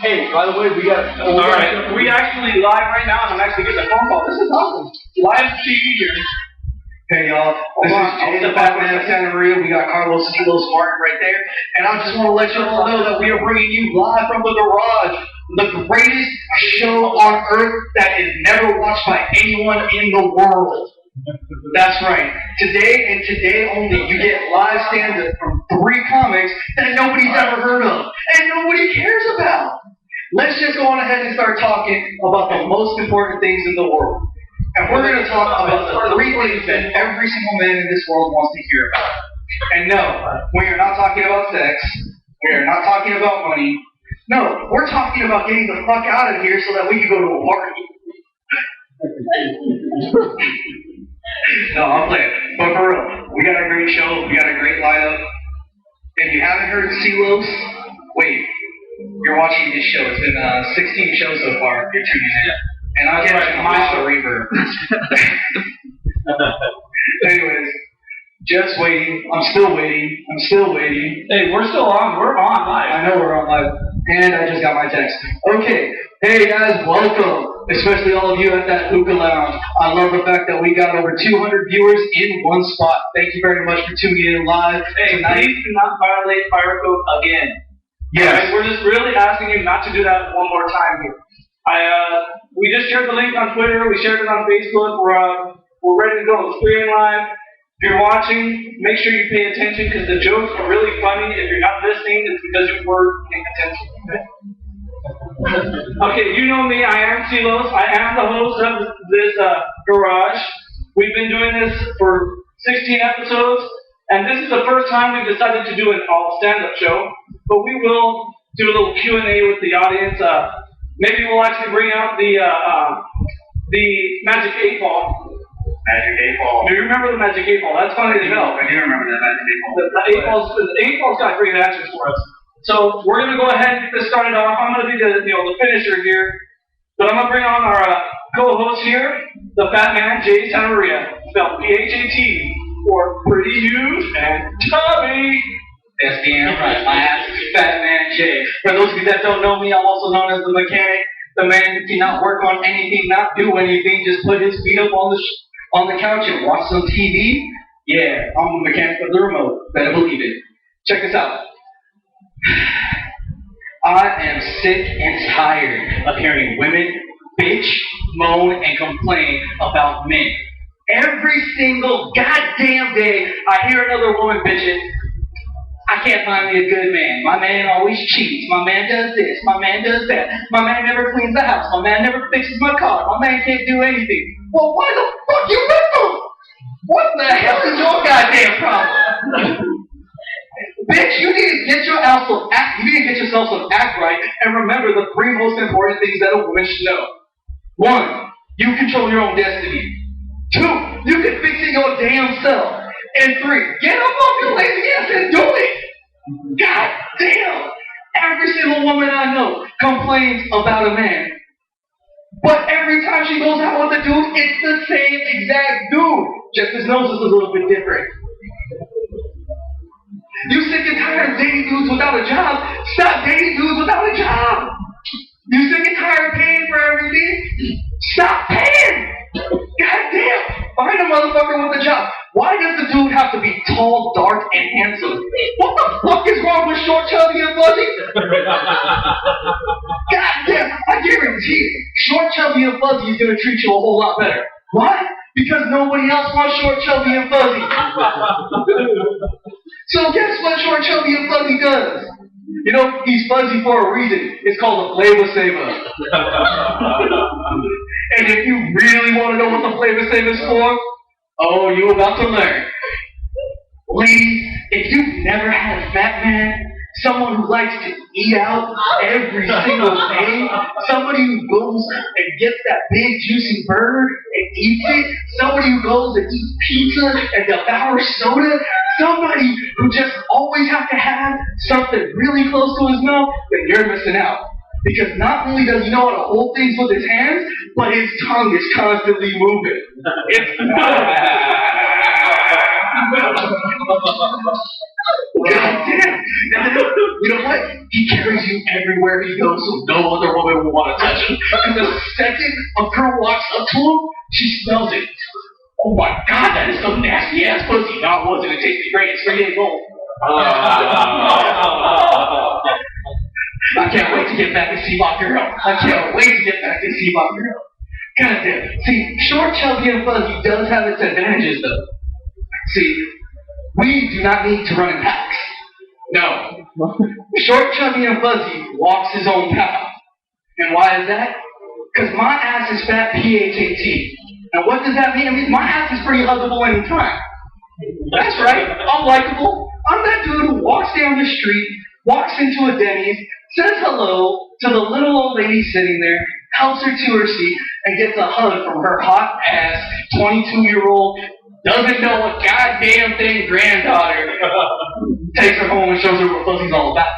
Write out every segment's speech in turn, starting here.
Hey, by the way, we got... Alright, we actually live right now, and I'm actually getting a phone call. This is awesome. Live TV here. Hey, y'all. This is Jay, the Batman of Santa Maria. We got Carlos Silos Martin right there. And I just want to let you all know that we are bringing you live from the garage, the greatest show on earth that is never watched by anyone in the world. That's right. Today and today only, you get live stand-up from 3 comics that nobody's ever heard of and nobody cares about. Let's just go on ahead and start talking about the most important things in the world. And we're going to talk about the 3 things that every single man in this world wants to hear about. And no, we are not talking about sex. We are not talking about money. No, we're talking about getting the fuck out of here so that we can go to a party. No, I'm playing. But for real, we got a great show. We got a great lineup. If you haven't heard of Silos, wait. You're watching this show. It's been 16 shows so far. You're tuning in. And I'm getting a lot of reverb. Anyways, just waiting. I'm still waiting. I'm still waiting. Hey, we're still on. We're on live. I know we're on live. And I just got my text. Okay. Hey guys, welcome. Especially all of you at that hookah lounge. I love the fact that we got over 200 viewers in one spot. Thank you very much for tuning in live. Hey, please do not violate fire code again. Yes. Right? We're just really asking you not to do that one more time here. We just shared the link on Twitter. We shared it on Facebook. We're ready to go. It's streaming live. If you're watching, make sure you pay attention because the jokes are really funny. If you're not listening, it's because you weren't paying attention. Okay, you know me. I am Silos. I am the host of this garage. We've been doing this for 16 episodes, and this is the first time we've decided to do an all stand-up show. But we will do a little Q&A with the audience. Maybe we'll actually bring out the Magic 8 Ball. Magic 8 Ball. Do you remember the Magic 8 Ball? That's funny as hell. I do remember that Magic 8 Ball. The 8 Ball's got great answers for us. So we're going to go ahead and get this started off. I'm going to be the finisher here. But I'm going to bring on our co-host here, the Fat Man, Jay Santa Maria. Spelled P-H-A-T, for Pretty Huge and Tubby. That's damn right. My ass is Fat Man Jay. For those of you that don't know me, I'm also known as the mechanic. The man who cannot work on anything, not do anything, just put his feet up on the couch and watch some TV. Yeah, I'm the mechanic of the remote. Better believe it. Check this out. I am sick and tired of hearing women bitch, moan, and complain about men. Every single goddamn day, I hear another woman bitching, I can't find me a good man. My man always cheats. My man does this. My man does that. My man never cleans the house. My man never fixes my car. My man can't do anything. Well, why the fuck you with him? What the hell is your goddamn problem? Bitch, you need to get yourself some act right and remember the 3 most important things that a woman should know. 1, you control your own destiny. 2, you can fix it your damn self. And 3, get up off your lazy ass and do it. God damn. Every single woman I know complains about a man. But every time she goes out with a dude, it's the same exact dude. Just his nose is a little bit different. You sick and tired of dating dudes without a job? Stop dating dudes without a job. You sick and tired of paying for everything? Stop paying. God damn. Find a motherfucker with a job. Why does the dude have to be tall, dark, and handsome? What the fuck is wrong with short, chubby, and fuzzy? God damn. I guarantee it. Short, chubby, and fuzzy is going to treat you a whole lot better. Why? Because nobody else wants short, chubby, and fuzzy. So guess what short, chubby, and fuzzy does? You know, he's fuzzy for a reason. It's called a flavor saver. And if you really want to know what the flavor saver's for, oh, you're about to learn. Ladies, if you've never had a fat man, someone who likes to eat out every single day, somebody who goes and gets that big juicy burger and eats it, somebody who goes and eats pizza and devours soda, somebody who just always has to have something really close to his mouth, then you're missing out. Because not only does he know how to hold things with his hands, but his tongue is constantly moving. It's God damn. You know what? He carries you everywhere he goes, so no other woman will want to touch him. And the second a girl walks up to him, she smells it. Oh my God, that is some nasty ass pussy. No, it wasn't. It tasted great. It's 3 days old. I can't wait to get back and see my girl. I can't wait to get back and see my girl. God damn. See, short, chubby, and fuzzy does have its advantages, though. See, we do not need to run in packs. No. Short, chubby, and fuzzy walks his own path. And why is that? Because my ass is fat, P-H-A-T. And what does that mean? It means my ass is pretty huggable anytime. That's right. I'm likable. I'm that dude who walks down the street, walks into a Denny's, says hello to the little old lady sitting there, helps her to her seat, and gets a hug from her hot ass, 22-year-old, doesn't know a goddamn thing granddaughter. Takes her home and shows her what fuzzy's all about.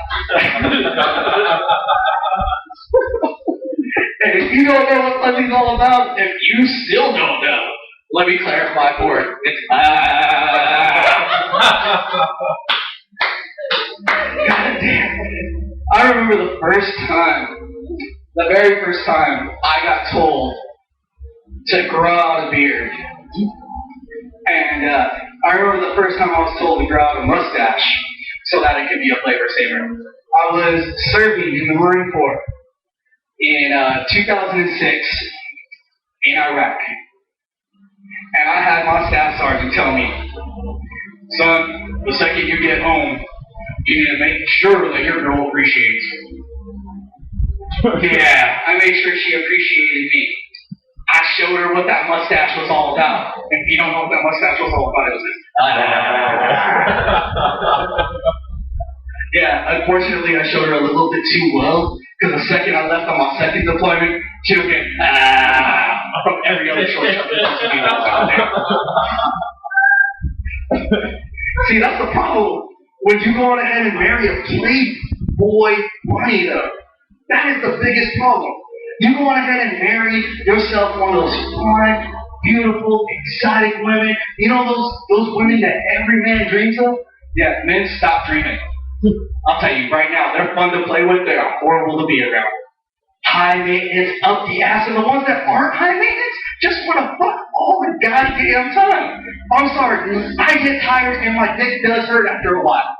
And if you don't know what fuzzy's all about, if you still don't know, let me clarify for it. It's God damn. I remember the very first time I got told to grow out a beard. And I remember the first time I was told to grow out a mustache so that it could be a flavor saver. I was serving in the Marine Corps in 2006 in Iraq. And I had my staff sergeant tell me, son, the second you get home, you need to make sure that your girl appreciates you. Yeah, I made sure she appreciated me. I showed her what that mustache was all about. And if you don't know what that mustache was all about, it was this. Yeah, unfortunately, I showed her a little bit too well, because the second I left on my second deployment, she was getting from every other short that was out there. See, that's the problem. When you go on ahead and marry a playboy bunny, though, that is the biggest problem. You go on ahead and marry yourself one of those fine, beautiful, exotic women. You know those women that every man dreams of? Yeah, men, stop dreaming. I'll tell you right now, they're fun to play with, they're horrible to be around. High maintenance, up the ass, and the ones that aren't high maintenance just want to fuck all the goddamn time. I'm sorry, I get tired and my dick does hurt after a while.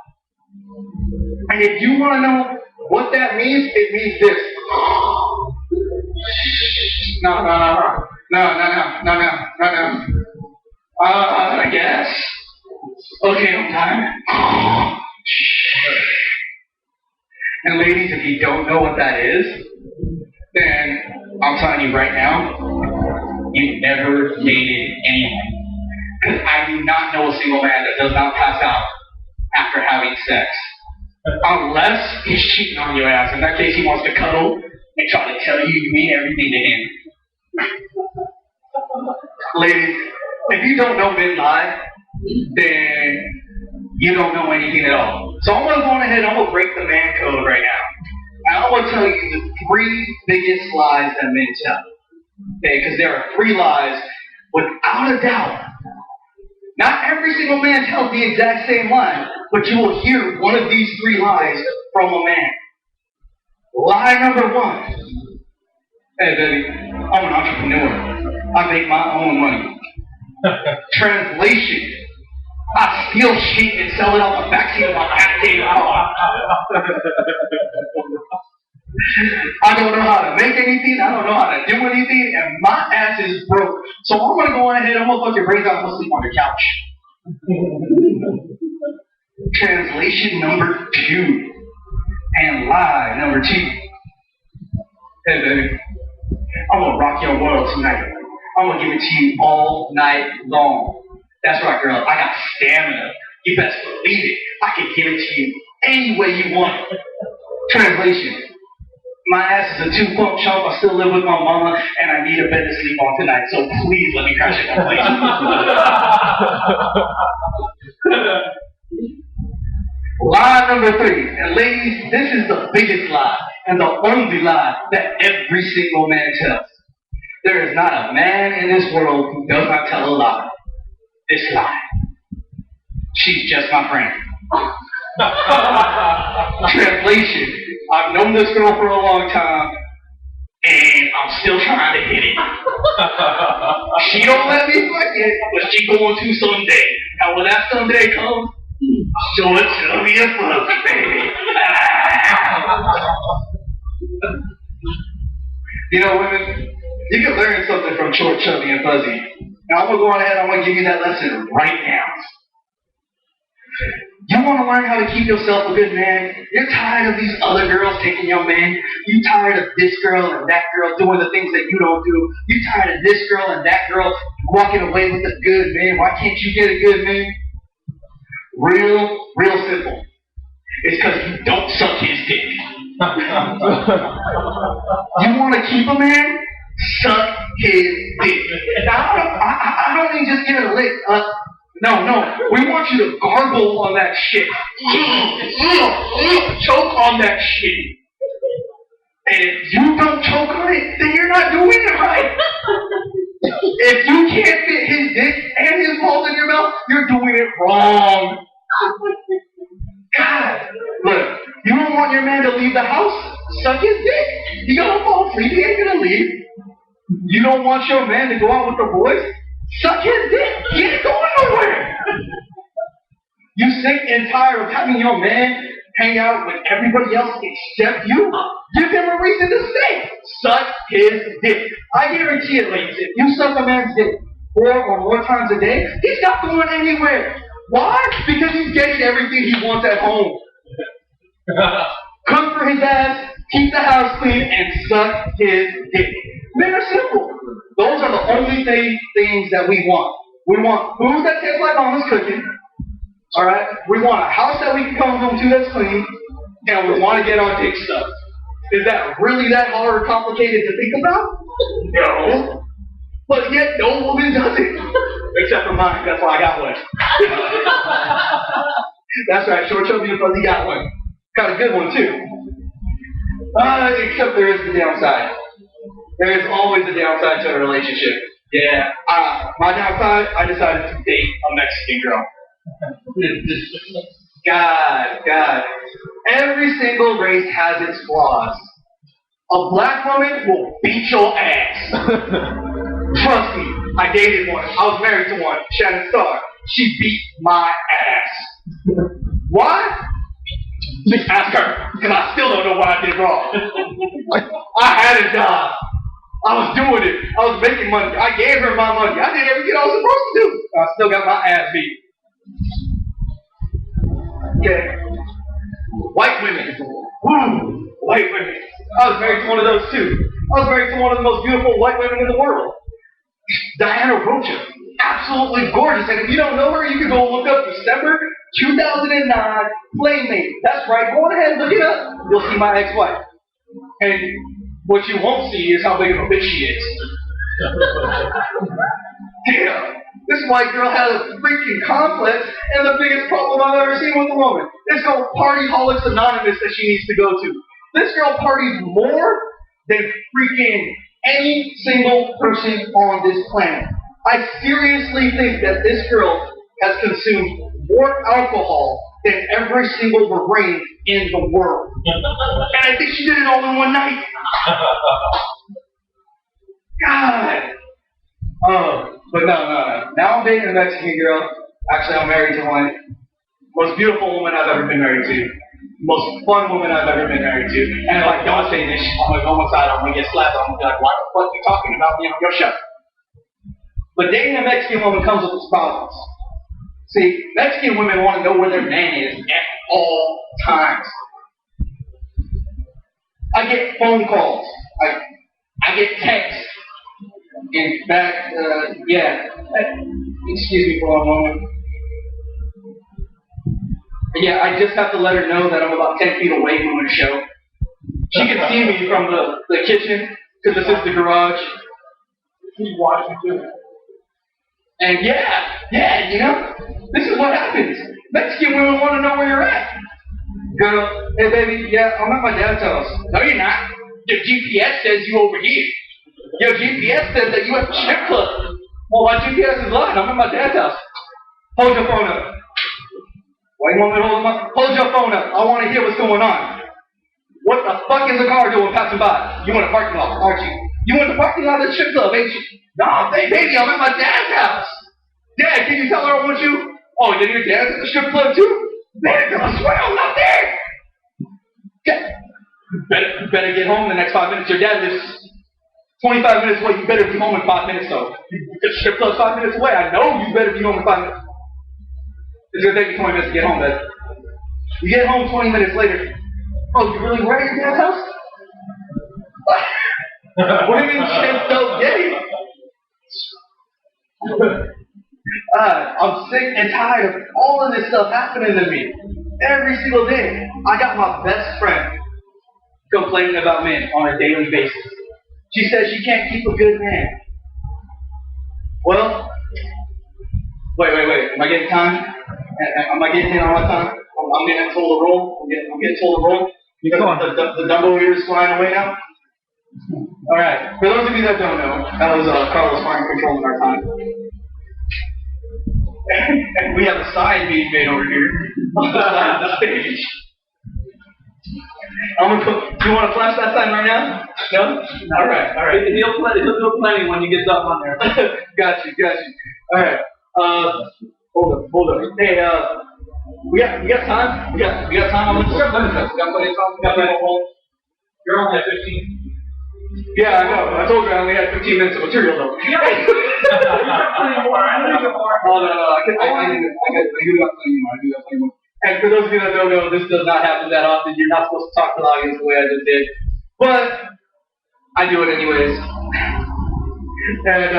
And if you want to know what that means, it means this. No. I guess. Okay, I'm tired. And ladies, if you don't know what that is, then I'm telling you right now, you've never dated anyone. Because I do not know a single man that does not pass out after having sex. Unless he's cheating on your ass. In that case, he wants to cuddle and try to tell you you mean everything to him. Ladies, if you don't know men lie, then you don't know anything at all. So I'm going to go on ahead and I'm going to break the man code right now. And I'm going to tell you the 3 biggest lies that men tell. Okay, because there are 3 lies without a doubt. Not every single man tells the exact same lie, but you will hear one of these 3 lies from a man. Lie number 1. Hey baby, I'm an entrepreneur. I make my own money. Translation. I steal shit and sell it on the backseat of my goddamn car. I don't know how to make anything, I don't know how to do anything, and my ass is broke. So I'm gonna go on ahead, I'm gonna fuck your brains out and go sleep on your couch. Translation number 2. And lie number 2. Hey baby, I'm gonna rock your world tonight. I'm gonna give it to you all night long. That's right, girl. I got stamina. You best believe it. I can give it to you any way you want it. Translation. My ass is a 2-pump chump. I still live with my mama, and I need a bed to sleep on tonight. So please let me crash at my place. Lie number 3. And ladies, this is the biggest lie, and the only lie that every single man tells. There is not a man in this world who does not tell a lie. This lie. She's just my friend. Translation. I've known this girl for a long time, and I'm still trying to hit it. She don't let me fuck it, but she going to someday. And when that someday comes, show it to me a fuck, baby. You know, women, you can learn something from Short, Chubby, and Fuzzy. Now, I'm going to go on ahead, I'm going to give you that lesson right now. You want to learn how to keep yourself a good man? You're tired of these other girls taking your man. You're tired of this girl and that girl doing the things that you don't do. You're tired of this girl and that girl walking away with a good man. Why can't you get a good man? Real simple. It's because you don't suck his dick. You want to keep a man? Suck his dick. Now, I don't mean just give it a lick. No. We want you to gargle on that shit. Choke on that shit. And if you don't choke on it, then you're not doing it right. If you can't fit his dick and his balls in your mouth, you're doing it wrong. God, look, you don't want your man to leave the house? Suck his dick. He gonna fall asleep, he ain't gonna leave. You don't want your man to go out with the boys? Suck his dick. He ain't going nowhere. You sick and tired of having your man hang out with everybody else except you? Give him a reason to stay. Suck his dick. I guarantee it, ladies, if you suck a man's dick 4 or more times a day, he's not going anywhere. Why? Because he's getting everything he wants at home. Cook for his ass, keep the house clean, and suck his dick. Men are simple. Those are the only things that we want. We want food that tastes like mama's cooking. Alright? We want a house that we can come home to that's clean. And we want to get our dick sucked. Is that really that hard or complicated to think about? No. But yet no woman does it. Except for mine. That's why I got one. That's right. Short, Chubby, and Fuzzy got one. Got a good one too. Except there is the downside. There is always a downside to a relationship. Yeah. My downside, I decided to date a Mexican girl. God. Every single race has its flaws. A black woman will beat your ass. Trust me, I dated one. I was married to one, Shannon Starr. She beat my ass. Why? Just ask her, because I still don't know what I did wrong. I had a job. I was doing it. I was making money. I gave her my money. I did everything I was supposed to do. I still got my ass beat. Okay. White women. Woo! White women. I was married to one of those too. I was married to one of the most beautiful white women in the world. Diana Rocha. Absolutely gorgeous. And if you don't know her, you can go look up December 2009 Playmate. That's right. Go ahead and look it up. You'll see my ex-wife. And what you won't see is how big of a bitch she is. Damn. This white girl had a freaking complex and the biggest problem I've ever seen with a woman. This girl Partyholics Anonymous that she needs to go to. This girl parties more than freaking any single person on this planet. I seriously think that this girl has consumed more alcohol than every single Marine in the world. And I think she did it all in one night. God. But no. Now I'm dating a Mexican girl. Actually, I'm married to one. Most beautiful woman I've ever been married to. Most fun woman I've ever been married to. And if I don't say this, I'm going to go inside, I'm going to get slapped, I'm going to be like, why the fuck are you talking about me on your show? But dating a Mexican woman comes with its problems. See, Mexican women want to know where their man is at all times. I get phone calls. I get texts. In fact, excuse me for a moment. Yeah, I just have to let her know that I'm about 10 feet away from the show. She can see me from the kitchen, because this is the garage. She's watching too. And yeah, you know, this is what happens. Mexican women want to know where you're at. Girl, hey baby, yeah, I'm at my dad's house. No, you're not. Your GPS says you over here. Your GPS says that you at the strip club. Well, my GPS is lying. I'm at my dad's house. Hold your phone up. Why you want me to hold your phone up? I want to hear what's going on. What the fuck is the car doing passing by? You want a parking lot, aren't you? You want the parking lot of the strip club, ain't you? Nah, baby, I'm at my dad's house. Dad, can you tell her I want you? Oh, then your dad's at the strip club too? Man, I swear I'm not there. Yeah. Better get home in the next 5 minutes. Your dad lives 25 minutes away. You better be home in 5 minutes, though. The strip club's 5 minutes away. I know you better be home in 5 minutes. It's gonna take you 20 minutes to get home, man. You get home 20 minutes later. Oh, you really were at your dad's house? Women shit so gay. I'm sick and tired of all of this stuff happening to me. Every single day. I got my best friend complaining about men on a daily basis. She says she can't keep a good man. Well, wait. Am I getting time? Am I getting in on my time? I'm getting told to roll. I'm getting told to roll. The Dumbo here is flying away now. All right. For those of you that don't know, that was Carlos Fine controlling our time. And we have a sign being made over here on the side of the stage. Do you want to flash that sign right now? No? All right. He'll do plenty when he gets up on there. Got you. All right. Hold up. Hey, we got time? We got time on this? We got plenty of time. We got plenty of time. You're only at 15. Yeah, I know. I told you I only had 15 minutes of material though. Yeah. You got plenty more. I know you got more. Oh, no. I do got plenty more. And for those of you that don't know, this does not happen that often. You're not supposed to talk to the audience the way I just did. But I do it anyways. And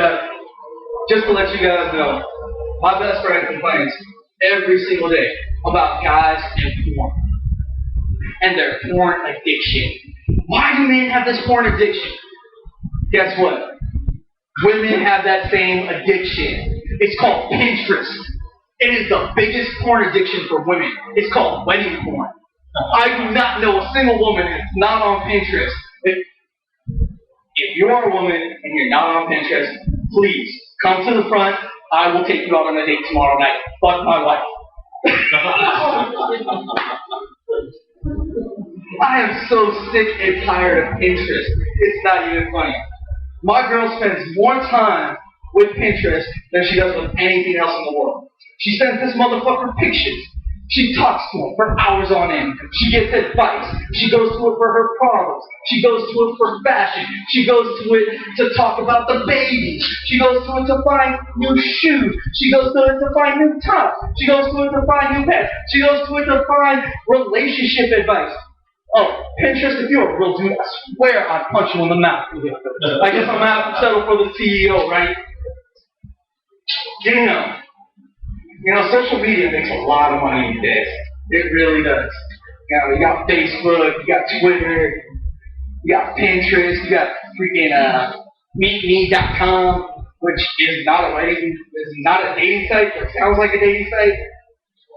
just to let you guys know, my best friend complains every single day about guys and porn. And their porn addiction. Why do men have this porn addiction? Guess what? Women have that same addiction. It's called Pinterest. It is the biggest porn addiction for women. It's called wedding porn. I do not know a single woman that's not on Pinterest. If you are a woman and you're not on Pinterest, please come to the front. I will take you out on a date tomorrow night. Fuck my wife. I am so sick and tired of Pinterest. It's not even funny. My girl spends more time with Pinterest than she does with anything else in the world. She sends this motherfucker pictures. She talks to him for hours on end. She gets advice. She goes to it for her problems. She goes to it for fashion. She goes to it to talk about the baby. She goes to it to find new shoes. She goes to it to find new tops. She goes to it to find new pets. She goes to it to find relationship advice. Oh, Pinterest, if you're a real dude, I swear I'd punch you in the mouth. I guess I'm out to settle for the CEO, right? You know, social media makes a lot of money these days. It really does. You got Facebook, you got Twitter, you got Pinterest, you got freaking meetme.com, which is not a dating site, but sounds like a dating site.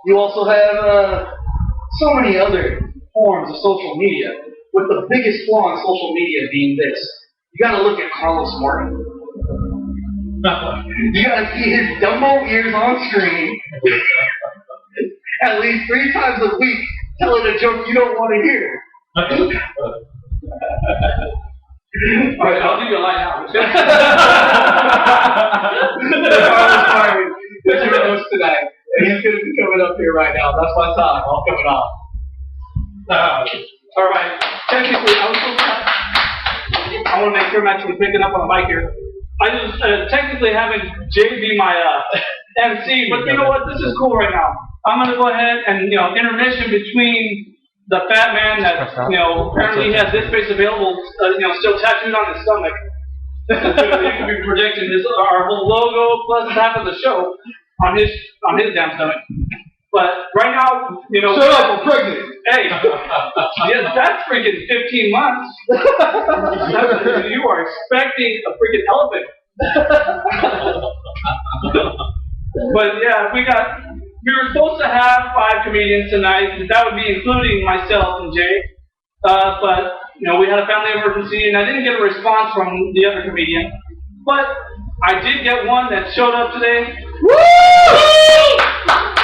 You also have so many other forms of social media, with the biggest flaw in social media being this. You gotta look at Carlos Martin. You gotta see his Dumbo ears on screen at least 3 times a week telling a joke you don't want to hear. Alright, I'll give you a line now. Carlos Martin is your host tonight, and he's gonna be coming up here right now. That's my time. All coming off. Alright, technically, I want to make sure I'm actually picking up on the mic here. I just technically having Jay be my MC, but you know what? This is cool right now. I'm going to go ahead and, intermission between the fat man that, apparently he has this face available, still tattooed on his stomach. He could be projecting our whole logo plus half of the show on his damn stomach. But right now, Shut up, I'm pregnant. Hey, yeah, that's freaking 15 months. You are expecting a freaking elephant. But yeah, we were supposed to have 5 comedians tonight. That would be including myself and Jay. But, we had a family emergency and I didn't get a response from the other comedian. But I did get one that showed up today. Woo!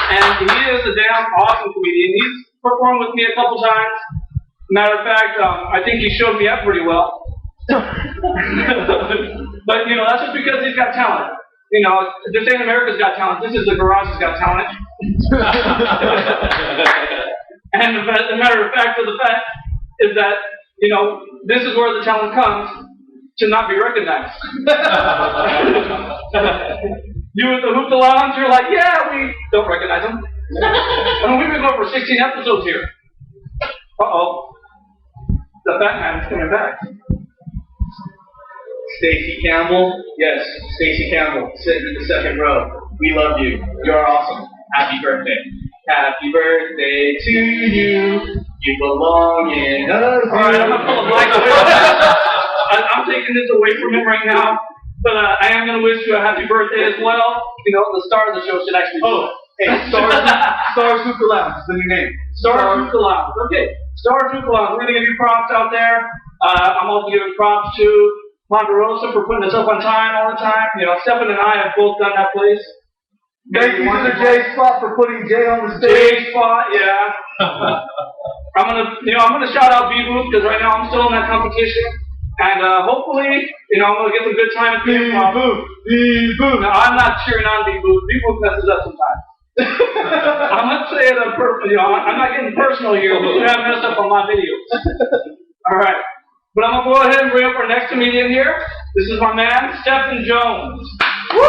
And he is a damn awesome comedian. He's performed with me a couple times. Matter of fact, I think he showed me up pretty well. But, you know, that's just because he's got talent. You know, this ain't America's Got Talent. This is the Garage's Got Talent. And the matter of fact of the fact is that, you know, this is where the talent comes to not be recognized. You at the Hoopla Lounge, you're like, yeah, we don't recognize them. I mean, we've been going for 16 episodes here. Uh-oh. The fat man's coming back. Stacy Campbell, yes, Stacy Campbell, sitting in the second row. We love you. You're awesome. Happy birthday. Happy birthday to you. You belong in us. Alright, I'm gonna pull a mic away. I'm taking this away from him right now, but I am gonna wish you a happy birthday as well. You know, the star of the show should actually do it. Hey, Stars Hoopla Lounge is the new name. Stars Hoopla Lounge. Okay, Stars Hoopla Lounge. We're gonna give you props out there. I'm also giving props to Ponderosa for putting us up on time all the time. You know, Stephen and I have both done that place. Thank you to the J Spot for putting Jay on the stage. J Spot, yeah. I'm gonna shout out B-Booth because right now I'm still in that competition. And hopefully, you know, I'm gonna get some good time at B-Booth. B-Booth. No, I'm not cheering on B-Booth. B-Booth messes up sometimes. I'm not saying I'm not getting personal here, but you have messed up on my videos. Alright. But I'm gonna go ahead and bring up our next comedian here. This is my man, Stephen Jones. Woo!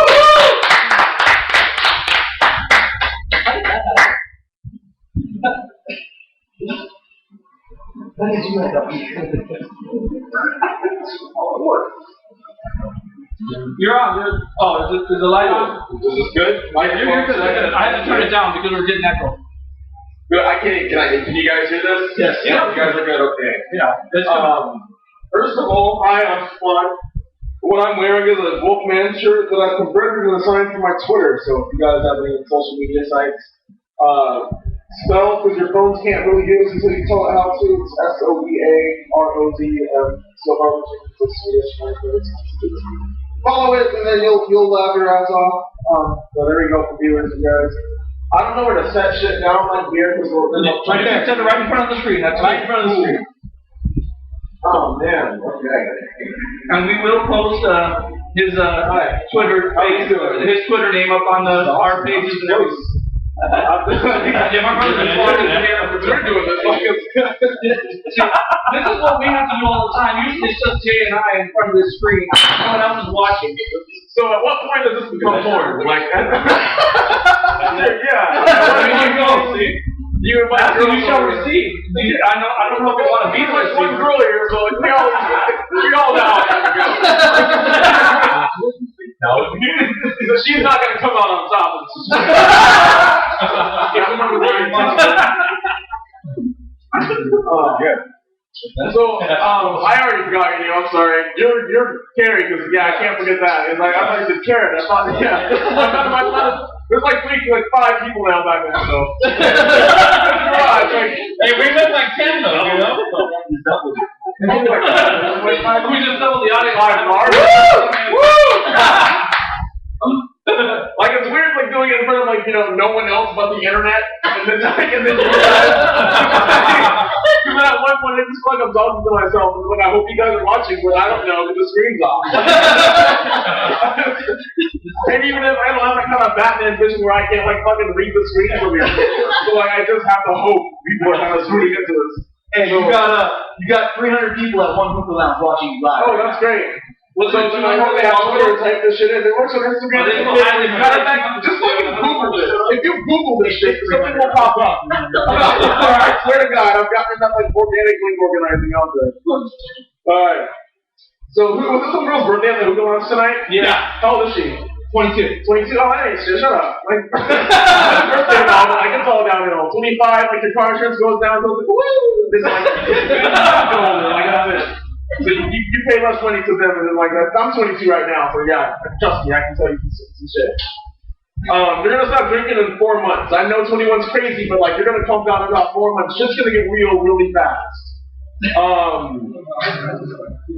What did you end up You're on. Is the light on? Is this good? You're good. I had to turn it down because we're getting echo. Good. Can you guys hear this? Yes. Yeah. You guys are good. Okay. Yeah. First of all, hi, I'm Spud. What I'm wearing is a Wolfman shirt that I converted to a sign for my Twitter. So if you guys have any social media sites, spell because your phones can't really use until you tell it how to. It's SOBAROZM. So follow it and then you'll laugh your ass off. So there you go for viewers, you guys. I don't know where to set shit down like beer because Right there. Set it right in front of the screen. That's right in front of the screen. Oh man, okay. And we will post his Twitter page, his Twitter name up on our pages and everything. Yeah, my brother's been following his hair. We're doing this like it's See, this is what we have to do all the time. Usually it's just Jay and I in front of this screen. No one else is watching. So at what point does this become porn? Like, yeah. Where do you go? See? You and my After girl you shall over here. receive. I don't know if you want to be Like like one girl here, so like, we all know how to go. No. So she's not gonna come out on top of this. Oh, good. So, I already forgot your name, I'm sorry. You're Carrie, because, yeah, I can't forget that. It's like, I thought you said Karen, I thought, yeah. There's like 5 people now back then, so. Hey, we look like 10 though, you know? We just doubled the audience. Like, it's weird, like, doing it in front of, like, you know, no one else but the internet, and then you guys. Because at one point, I just feel like I'm talking to myself, and like, I hope you guys are watching, but I don't know, because the screen's off. And even if I don't have that kind of Batman vision where I can't, like, fucking read the screen from here. So, like, I just have to hope people are kind of tuning into this. Hey, you got 300 people at one Hoopla Lounge watching you live. Oh, that's great. Well, so I hope they have Twitter, type this shit in. It works on Instagram. Just fucking Google this. If you Google this shit, something will pop up. I swear to God, I've gotten enough like organic link organizing out there. Alright. So, was this some girl's birthday at the Hoopla Lounge tonight? Yeah. How old is she? 22. 22? Oh, that ain't shit. Shut up. Like, birthday mom, like, it's all downhill. 25, like, your car insurance goes down, goes like, woo! This is like, like, that's it. So you pay less money to them, and then like that. I'm 22 right now, so yeah, trust me, I can tell you some shit. You're gonna stop drinking in 4 months. I know 21's crazy, but like you're gonna come down in about 4 months. Shit's gonna get real really fast.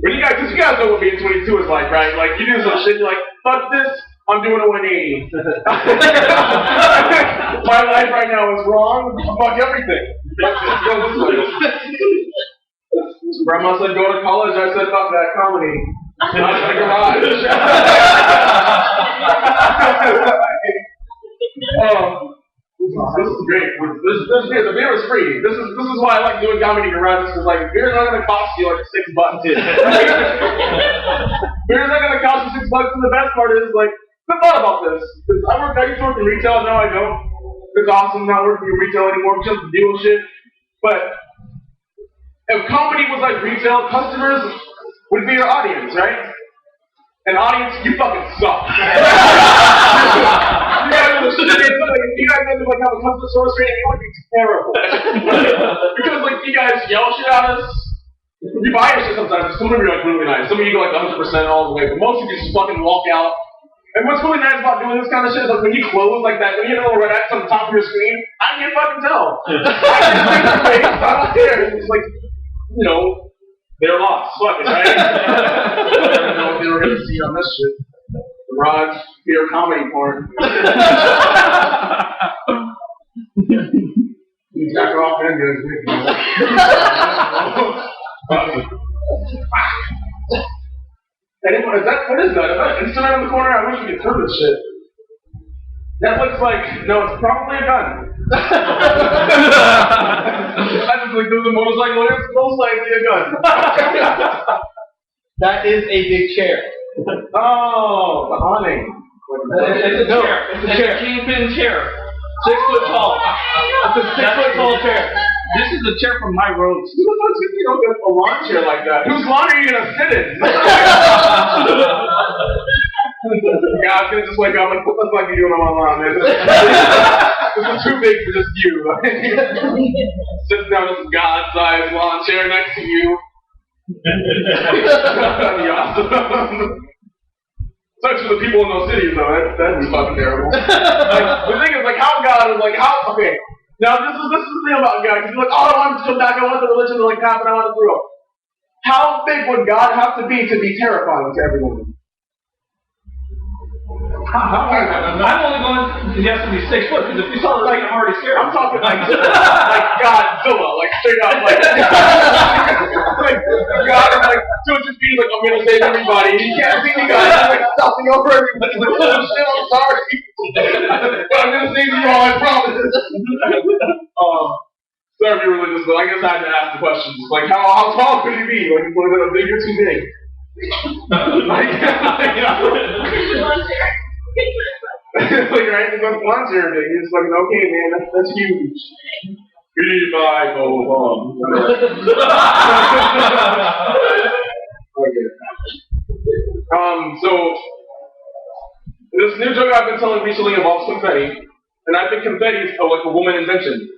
When you guys know what being 22 is like, right? Like you do some shit, you're like, fuck this, I'm doing a 180. My life right now is wrong. Fuck everything. Let's go this way. Grandma said go to college. I said fuck that comedy. I was in the garage. This is great. This beer, the beer is free. This is why I like doing comedy garages, because like beer's not gonna cost you like $6. Beer's not gonna cost you $6, and the best part is like I thought about this. Because I used to work in retail, now I don't. It's awesome not working in retail anymore, just to deal with shit. But if comedy was like retail, customers would be your audience, right? And audience, you fucking suck. You guys have a customer service rating, it would be terrible. Because like you guys yell shit at us. You buy your shit sometimes. Some of you are like really nice. Some of you go like 100% all the way, but most of you just fucking walk out. And what's really nice about doing this kind of shit is like when you close like that, when you hit a little red X on the top of your screen, I can't fucking tell. I can see your face, I don't care. It's like, you know, they're lost. Fuck it, right? I don't know what they were gonna see on this shit. Garage beer comedy porn. Jack off and good. Anyone, what is that? Is that Instagram in the corner? I wish we could turn this shit. That looks like, no, it's probably a gun. I just like, there's a motorcycle here, it's most likely a gun. That is a big chair. Oh, the awning. It's a chair. It's a kingpin chair. 6 foot tall. It's a 6 foot tall chair. This is a chair from my roads. Who the fuck's gonna get a lawn chair like that? Whose lawn are you gonna sit in? Yeah, I was gonna just wake up and what the fuck are you doing on my lawn, man? This is too big for just you. Sits down with a God-sized lawn chair next to you. That'd be awesome. Sucks for the people in those cities, though. That'd be fucking terrible. Like, the thing is, like, how God is like, how? Okay. Now this is the thing about God. Because you're like, oh, I want to come back. I want the religion to like happen. I want to grow. How big would God have to be terrifying to everyone? I'm only going. He has to be 6 foot. Because if you saw the thing, I'm already scared. I'm talking like Godzilla, like straight up, like God is like 200 feet, like I'm gonna save everybody. You can't see me, guys. I'm like stopping over everybody. Like, oh shit, I'm sorry, but I'm gonna save you all. I promise. Sorry if you're religious, but I guess I had to ask the questions. Like, how tall could he be? Like, was it big or too big? Like, right? It's like lawn chair big. You're just like, okay, man, that's huge. Be my home. Okay. So this new joke I've been telling recently involves confetti, and I think confetti is like a woman invention.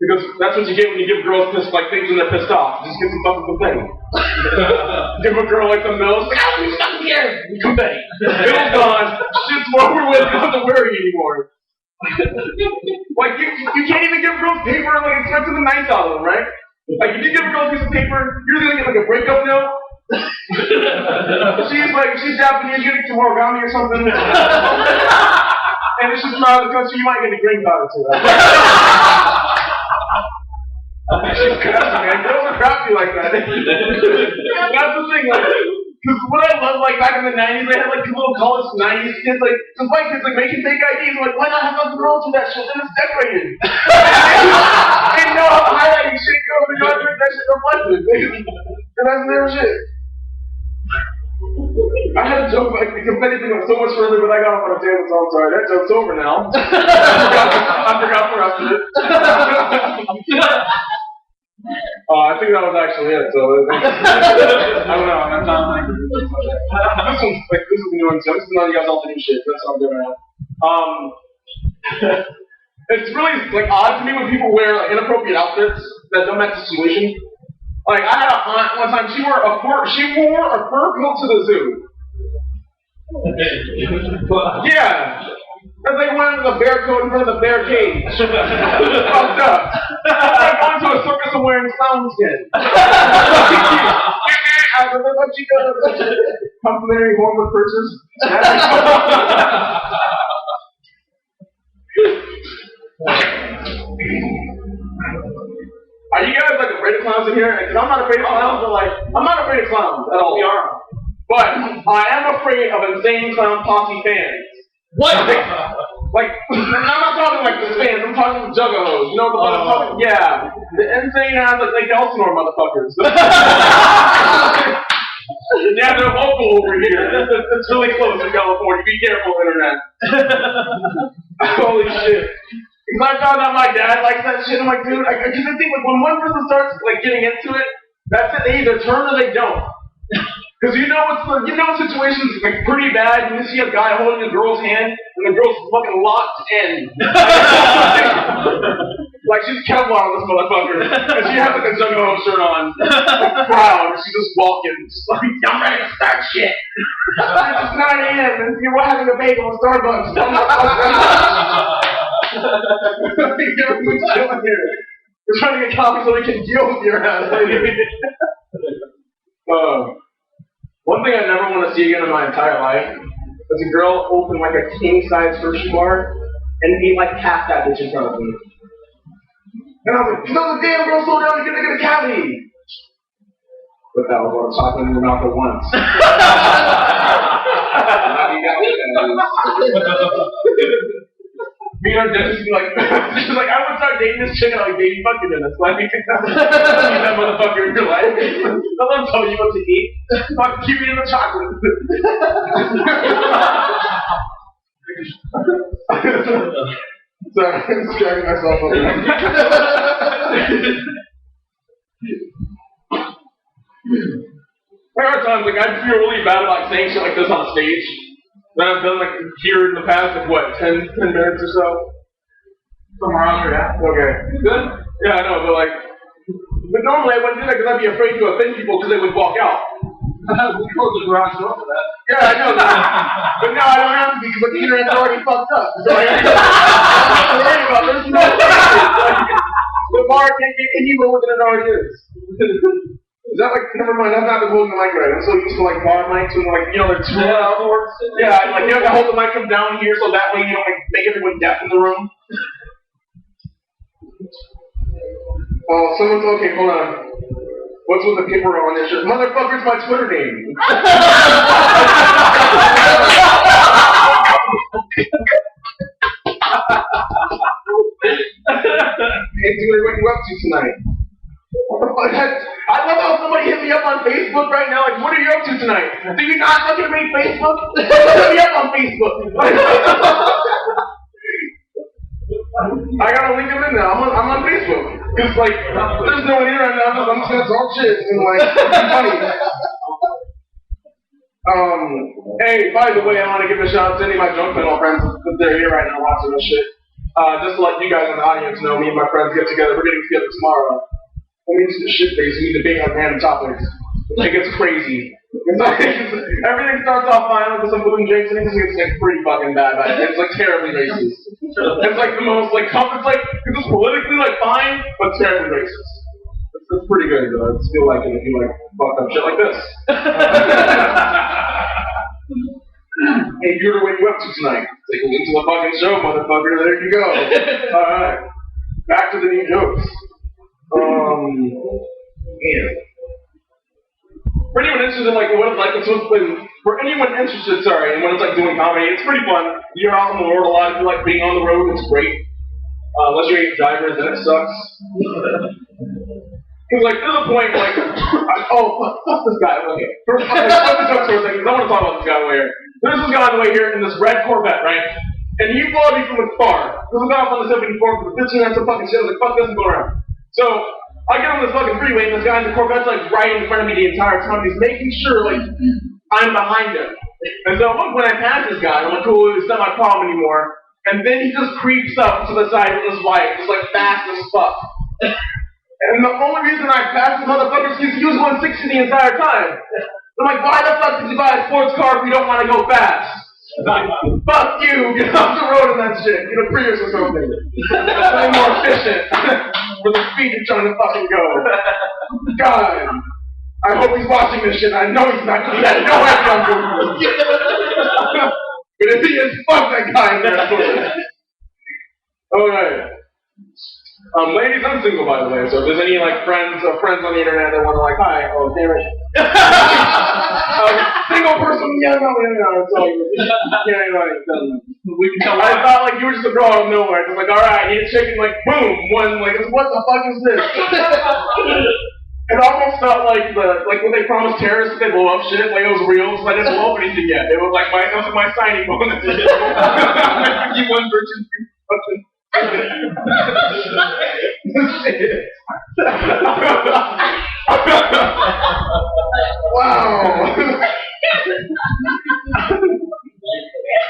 Because that's what you get when you give girls like things when they're pissed off. Just give them fucking confetti. Give a girl like some milk, like, oh, you stuck here! Confetti. Middle's gone. Shit's over with. You don't have to worry anymore. Like, you can't even give girls paper and like expect them nice out of them, right? Like, if you give a girl a piece of paper, you're gonna get like a breakup note. She's Japanese, you get some origami or something. And if she's from out of the country, you might get a green card or two. She's crafty, man. Girls are crafty like that. That's the thing, like, because what I love, like, back in the 90s, they had, like, little college 90s kids, like, some white kids, like, making fake IDs. Like, why not have nothing wrong with that shit? Then it's decorated. They didn't know how highlighting shit goes. They gotta make that shit reflective. And that's their shit. I had a joke, like, the confetti thing went so much further, but I got off on a tangent, so I'm sorry. That joke's over now. I forgot the rest of it. I think that was actually it, so I don't know, I'm not like this is the new one, so I'm just telling you guys all the new shit, that's what I'm doing now. It's really like odd to me when people wear like inappropriate outfits that don't match the situation. Like I had a aunt one time, she wore a fur coat to the zoo. Yeah. That's like one with a bear coat in front of the bear cage. Fucked up. It's like going to a circus and wearing clown skin. Complimentary hormone purses. Are you guys like afraid of clowns in here? Because I'm not afraid of clowns, but like, I'm not afraid of clowns at all. We are. But I am afraid of Insane Clown Posse fans. What? Like, I'm not talking like the fans, I'm talking the juggalos. You know the motherfuckers? Yeah. The insane ass, like, they Elsinore motherfuckers. Yeah, they're local over here. It's really close in California. Be careful, internet. Holy shit. Because I found out my dad likes that shit. I'm like, dude, because I think like when one person starts like getting into it, that's it. They either turn or they don't. Because you know situations like pretty bad when you see a guy holding a girl's hand and the girl's fucking locked in. Like she's Kevlar on this motherfucker. And she has like a Juggalo shirt on. Like, proud. She's just walking. She's like, I'm ready to start shit. It's 9 a.m. and you're having a bagel at Starbucks. We're chilling here. We're trying to get coffee so we can deal with your ass. One thing I never want to see again in my entire life is a girl open like a king-size Hershey bar and eat like half that bitch in front of me. And I was like, no, the damn girl, slow down, you're gonna get a cavity. But that was what I was talking in your mouth at once. Me and our dentist be like, she's like, I would start dating this chick and like baby fucking in this. Like, you that motherfucker in your life. No one told you what to eat. Fuck, keep eating the chocolate. Sorry, I'm distracting myself over here. There are times like I feel really bad about saying shit like this on stage. That I've done like here in the past, like what, 10 minutes or so? Somewhere around here, yeah. Okay. Good? Yeah, I know, but normally I wouldn't do that because I'd be afraid to offend people because they would walk out. We closed the garage door for that. Yeah, I know that. But now I don't have to because the internet's already fucked up. So I don't have to worry about it. There's no the bar can't get any lower than it already is. Is that like, never mind, I'm not holding the mic right. I'm so used to like bar mics and like, you know, they're too loud. Yeah, like you have to hold the mic from down here so that way you don't like make everyone deaf in the room. Oh, someone's okay, hold on. What's with the paper on this shirt? Motherfucker's my Twitter name. Hey, dude, what are you up to tonight? I love how somebody hit me up on Facebook right now, like, what are you up to tonight? Do you not fucking make Facebook? Hit me up on Facebook. I gotta link them in now. I'm on Facebook. Cause like, there's no one here right now. I'm just gonna talk shit and like, be funny. Hey, by the way, I want to give a shout out to any of my drunk panel friends because they're here right now watching this shit. Just to let you guys in the audience know, me and my friends get together. We're getting together tomorrow. And we just shit face. We debate on random topics. Like it's crazy. It's like, everything starts off fine with some balloon drinks, and it gets like pretty fucking bad. It's like terribly racist. It's like the most like it's like it's politically like fine, but terribly racist. It's pretty good though. I just feel like it if you like fuck up shit like this. Hey, Buter, what are you up to tonight? Take a link to the fucking show, motherfucker. There you go. Alright. Back to the new jokes. Yeah. For anyone interested in like what it's like, for anyone interested, in what it's like doing comedy, it's pretty fun. You're out in the world a lot. If you like being on the road, it's great. Unless you're a driver, then it sucks. Cause like there's a point like, fuck this guy. Okay, fuck the jokes for a second. I want to talk about this guy over here. There's this guy on the way here in this red Corvette, right? And he followed me from afar. There's a guy off on the 74 with 15 minutes of fucking shit. I was like, fuck this and go around. So I get on this fucking freeway and this guy in the Corvette's like right in front of me the entire time. He's making sure like I'm behind him. And so when I pass this guy, I'm like, cool, it's not my problem anymore. And then he just creeps up to the side with his wife, just like fast as fuck. And the only reason I passed this motherfucker is because he was going 60 the entire time. I'm like, why the fuck did you buy a sports car if you don't want to go fast? Fuck you, get off the road in that shit. Get a Prius or something. It's way more efficient for the speed you're trying to fucking go. God. I hope he's watching this shit. I know he's not. He had no idea I'm doing this. But if he is, fuck that guy in there. Alright. Ladies, I'm single, by the way, so if there's any, like, friends on the internet that want to, like, hi, oh, damn it. Single person, yeah, no, it's all good. Yeah, We can tell I thought, like, you were just a girl out of nowhere. It's like, alright, I need a chicken, like, boom, one, like, what the fuck is this? It almost felt like when they promised terrorists they blow up shit, like it was real, so I didn't blow up anything yet. It was like my signing bonus. 51 virgin fucking. Wow.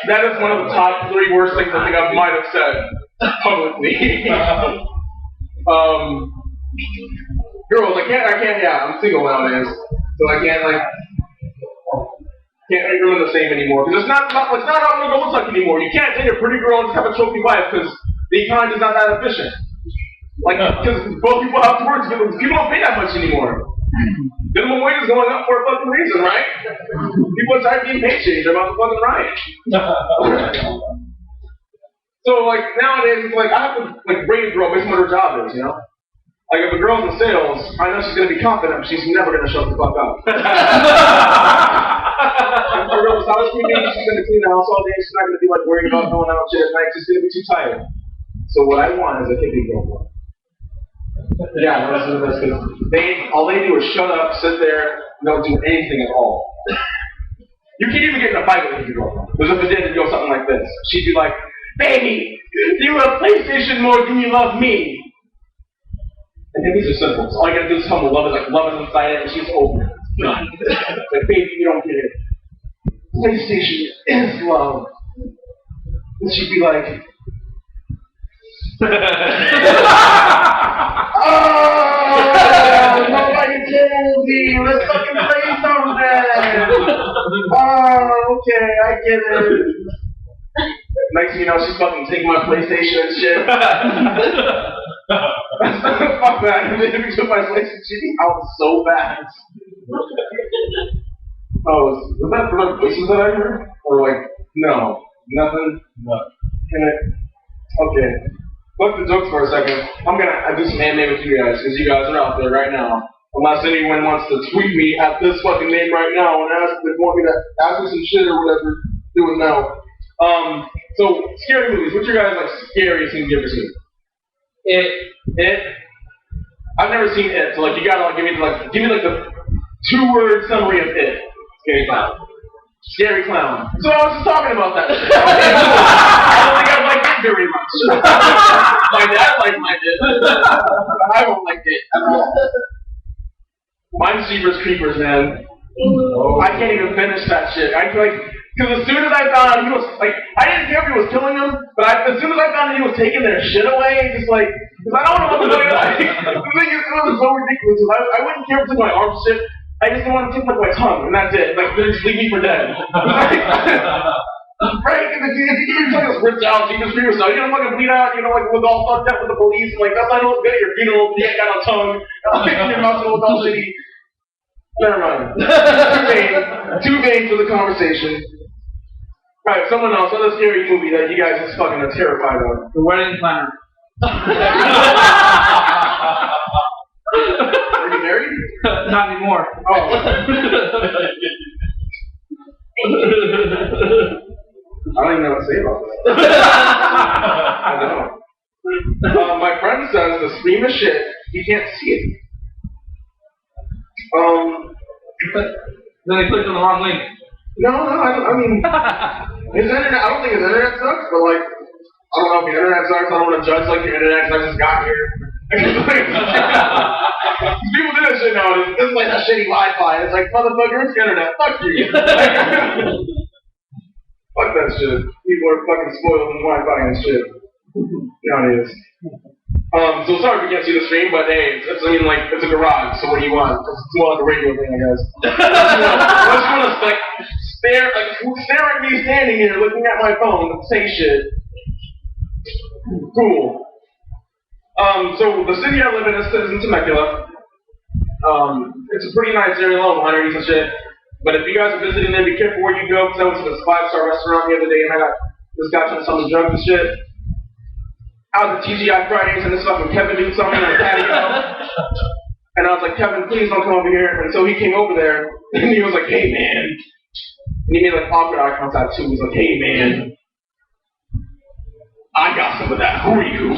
That is one of the top 3 worst things I think I might have said publicly. Girls, I can't, yeah, I'm single nowadays, so I can't ruin the same anymore, because it's not how it looks like anymore. You can't date a pretty girl and just have a trophy wife, because the economy is not that efficient. Like, because both people have to work together, people don't pay that much anymore. Minimum wage is going up for a fucking reason, right? People are tired of being paid shit, they're about to fucking riot. So, like, nowadays, it's like, I have to, like, rate a girl based on what her job is, you know? Like, if a girl's in sales, I know she's going to be confident, but she's never going to shut the fuck up. If a girl's housekeeping, she's going to clean the house all day, she's not going to be, like, worried about going out shit at night, she's going to be too tired. So what I want is a hippie girl. Yeah, that's because all they do is shut up, sit there, and don't do anything at all. You can't even get in a fight with a hippie girl. Because if it did, it'd go something like this. She'd be like, baby, you love PlayStation more than you love me. And these are simple. So all you gotta do is tell them love is inside it, and she's over it. Like, baby, you don't get it. PlayStation is love. And she'd be like, oh, nobody told me. Let's fucking play something. Oh, okay, I get it. Next thing you know, she's fucking taking my PlayStation and shit. Fuck that. If you took my PlayStation, she'd be out so fast. Oh, was that for the voices that I heard? Or like, no, nothing? No. Okay. Fuck the jokes for a second. I'm gonna do some handmade with you guys, because you guys are out there right now. Unless anyone wants to tweet me at this fucking name right now and ask if they want me to ask me some shit or whatever, do it now. So, scary movies. What's your guys' like scariest thing you ever seen? It? I've never seen It, so like you gotta like give me the 2-word summary of It. Scary clown. Scary clown. So I was just talking about that. I don't think I liked It very much. My dad liked my It. I don't like It at all. Mine's Jeepers Creepers, man. Oh. I can't even finish that shit. I feel like, because as soon as I found out he was, like, I didn't care if he was killing them, but as soon as I found out he was taking their shit away, just like, because I don't know what to do. Like, the thing is, it was so ridiculous. I wouldn't care if it took my arm shit. I just didn't want to take like my tongue, and that's it. Like, they just leave me for dead. Right? Because if you fucking ripped out, you can scream yourself. You're gonna fucking bleed out, you know, like, look all fucked up with the police, and like, that's not look good at your funeral, you ain't got no tongue. Your mouth looks all shitty. Never mind. Too vain for the conversation. Alright, someone else, another scary movie that you guys just fucking are terrified of. The Wedding Planner. Are you married? Not anymore. Oh. I don't even know what to say about that. I know. My friend says the scream of shit, you can't see it. Then they clicked on the wrong link. No, I mean, his internet, I don't think his internet sucks, but like, I don't know if your internet sucks, I don't want to judge like your internet because I just got here. People do that shit nowadays. This is like that shitty Wi-Fi. It's like, motherfucker, it's the internet. Fuck you. Fuck that shit. People are fucking spoiled in Wi-Fi and shit. Nowadays. So sorry if you can't see the stream, but hey, it's a garage, so what do you want? It's more like a radio thing, I guess. Unless you want to, like, stare at me standing here looking at my phone and say shit. Cool. So the city I live in is in Temecula. It's a pretty nice area, a lot of wineries and shit. But if you guys are visiting there, be careful where you go, because I went to this 5-star restaurant the other day and I got this guy trying to sell me drugs and shit. I was at TGI Fridays and this fucking Kevin did something on the patio. And I was like, Kevin, please don't come over here. And so he came over there and he was like, hey man. And he made like awkward eye contact too. He was like, hey man, I got some of that. Who are you?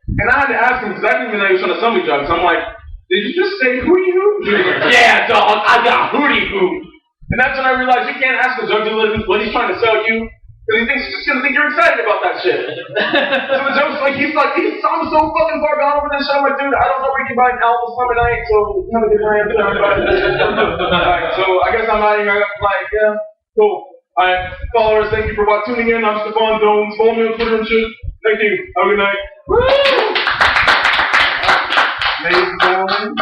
And I had to ask him because I didn't even know he was trying to sell me drugs. I'm like, did you just say who are you? He was like, yeah, dog, I got hootie hoo. And that's when I realized you can't ask a drug dealer what he's trying to sell you. Because he thinks he's just gonna think you're excited about that shit. So the joke's like, I'm so fucking far gone over this shit. I'm like, dude, I don't know where you can buy an album summer night, so have a good night. Alright, so I guess I'm out here. Like, yeah, cool. Alright, followers, thank you for tuning in. I'm Stephon Jones. Follow me on Twitter and shit. Thank you. Have a good night. Woo! Ladies and gentlemen,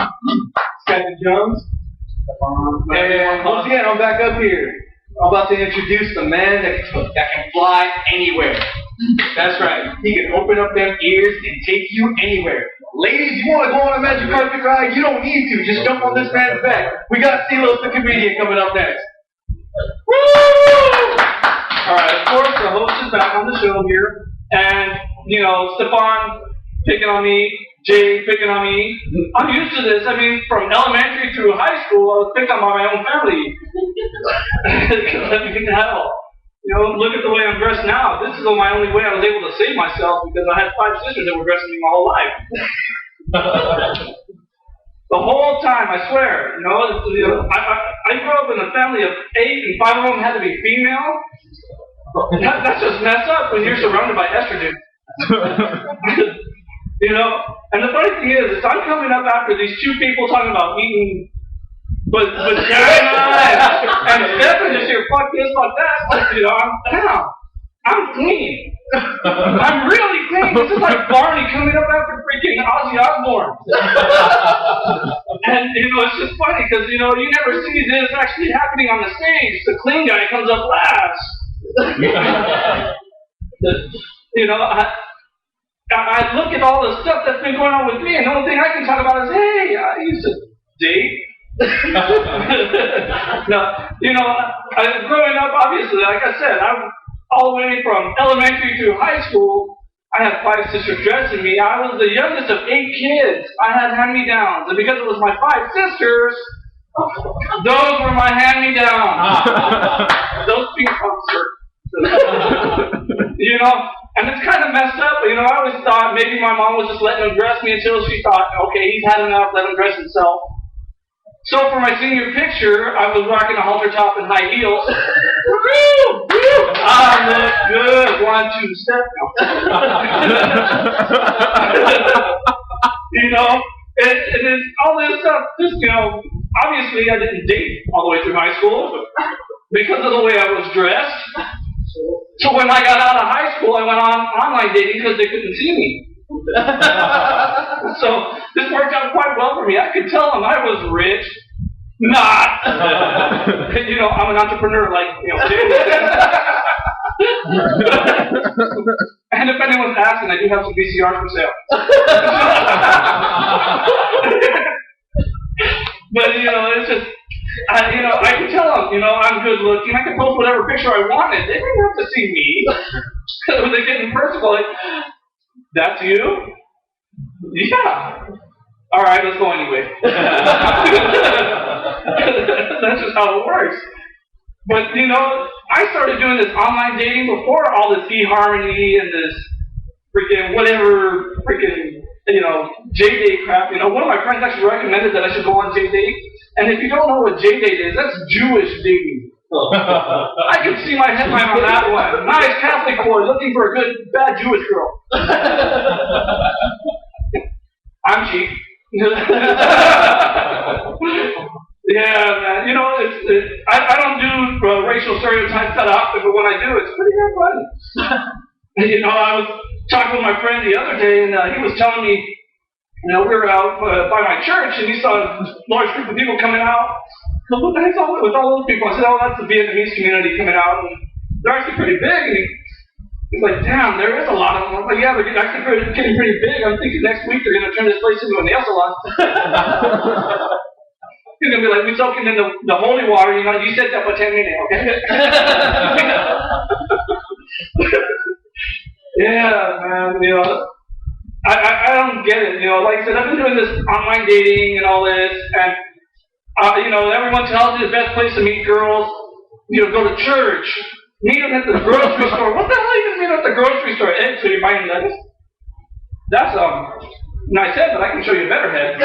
Stephon Jones. And once again, I'm back up here. I'm about to introduce the man that can fly anywhere. That's right. He can open up them ears and take you anywhere. Ladies, you want to go on a magic carpet ride? You don't need to. Just jump on this man's back. We got Silos the comedian coming up next. Woo! Alright, of course, the host is back on the show here. And, you know, Stephon picking on me, Jay picking on me. I'm used to this. I mean, from elementary through high school, I was picked on by my own family. Because I mean, hell, you know, look at the way I'm dressed now. This is my only way I was able to save myself because I had 5 sisters that were dressing me my whole life. The whole time, I swear. You know, I grew up in a family of 8, and 5 of them had to be female. That's just messed up when you're surrounded by estrogen. You know, and the funny thing is I'm coming up after these 2 people talking about eating vagina and Stephen is here, fuck this, fuck that. You know, I'm clean. I'm really clean. This is like Barney coming up after freaking Ozzy Osbourne. And, you know, it's just funny because, you know, you never see this actually happening on the stage. The clean guy comes up last. You know, I look at all the stuff that's been going on with me, and the only thing I can talk about is, hey, I used to date. No, you know, growing up, obviously, like I said, I'm all the way from elementary to high school. I had 5 sisters dressing me. I was the youngest of 8 kids. I had hand-me-downs, and because it was my 5 sisters, those were my hand-me-downs. Those pink pumps are, you know. And it's kind of messed up, but, you know, I always thought maybe my mom was just letting him dress me until she thought, okay, he's had enough, let him dress himself. So for my senior picture, I was rocking a halter top and high heels. Woo! Woo! I look good. 1, 2, step. You know, and then all this stuff, just, you know, obviously I didn't date all the way through high school because of the way I was dressed. So when I got out of high school, I went on online dating because they couldn't see me. So this worked out quite well for me. I could tell them I was rich. Not. You know, I'm an entrepreneur like, you know, and if anyone's asking, I do have some VCRs for sale. But, you know, it's just, you know, I could tell them, you know, I'm good looking. I could post whatever picture I wanted. They didn't have to see me. When they get in person, like, that's you? Yeah. All right, let's go anyway. That's just how it works. But, you know, I started doing this online dating before all this eHarmony and this freaking whatever freaking, you know, JDate crap. You know, one of my friends actually recommended that I should go on JDate. And if you don't know what JDate is, that's Jewish dating. I could see my headline on that one. Nice Catholic boy looking for a good, bad Jewish girl. I'm cheap. Yeah, man. You know, I don't do racial stereotypes that often, but when I do, it's pretty damn funny. You know, I was talking with my friend the other day, and he was telling me, you know, we were out by my church, and he saw a large group of people coming out. So what the heck's all with all those people? I said, oh, that's the Vietnamese community coming out, and they're actually pretty big. And he's like, damn, there is a lot of them. I'm like, yeah, they're actually getting pretty big. I'm thinking next week they're going to turn this place into a nail salon. He's going to be like, we're soaking in the holy water, you know, you said that for 10 minutes, okay? Yeah, man, you know, I don't get it, you know, like I said, I've been doing this online dating and all this, and, you know, everyone tells you the best place to meet girls, you know, go to church, meet them at the grocery store. What the hell are you going to meet at the grocery store? Hey, so you're buying nuggets? That's, nice head, but I can show you a better head.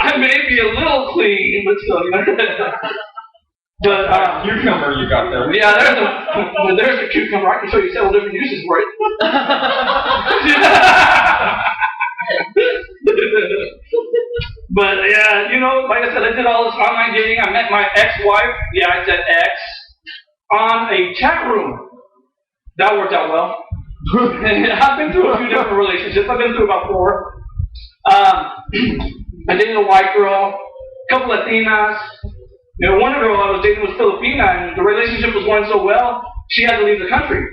I may be a little clean, but still, you know. But, cucumber you got there. yeah, there's a cucumber. I can show you several different uses for it. But yeah, you know, like I said, I did all this online dating. I met my ex-wife. Yeah, I said ex. On a chat room. That worked out well. I've been through a few different relationships. I've been through about 4. I dated a white girl, a couple of Latinas. You know, one girl I was dating was Filipina, and the relationship was going so well, she had to leave the country.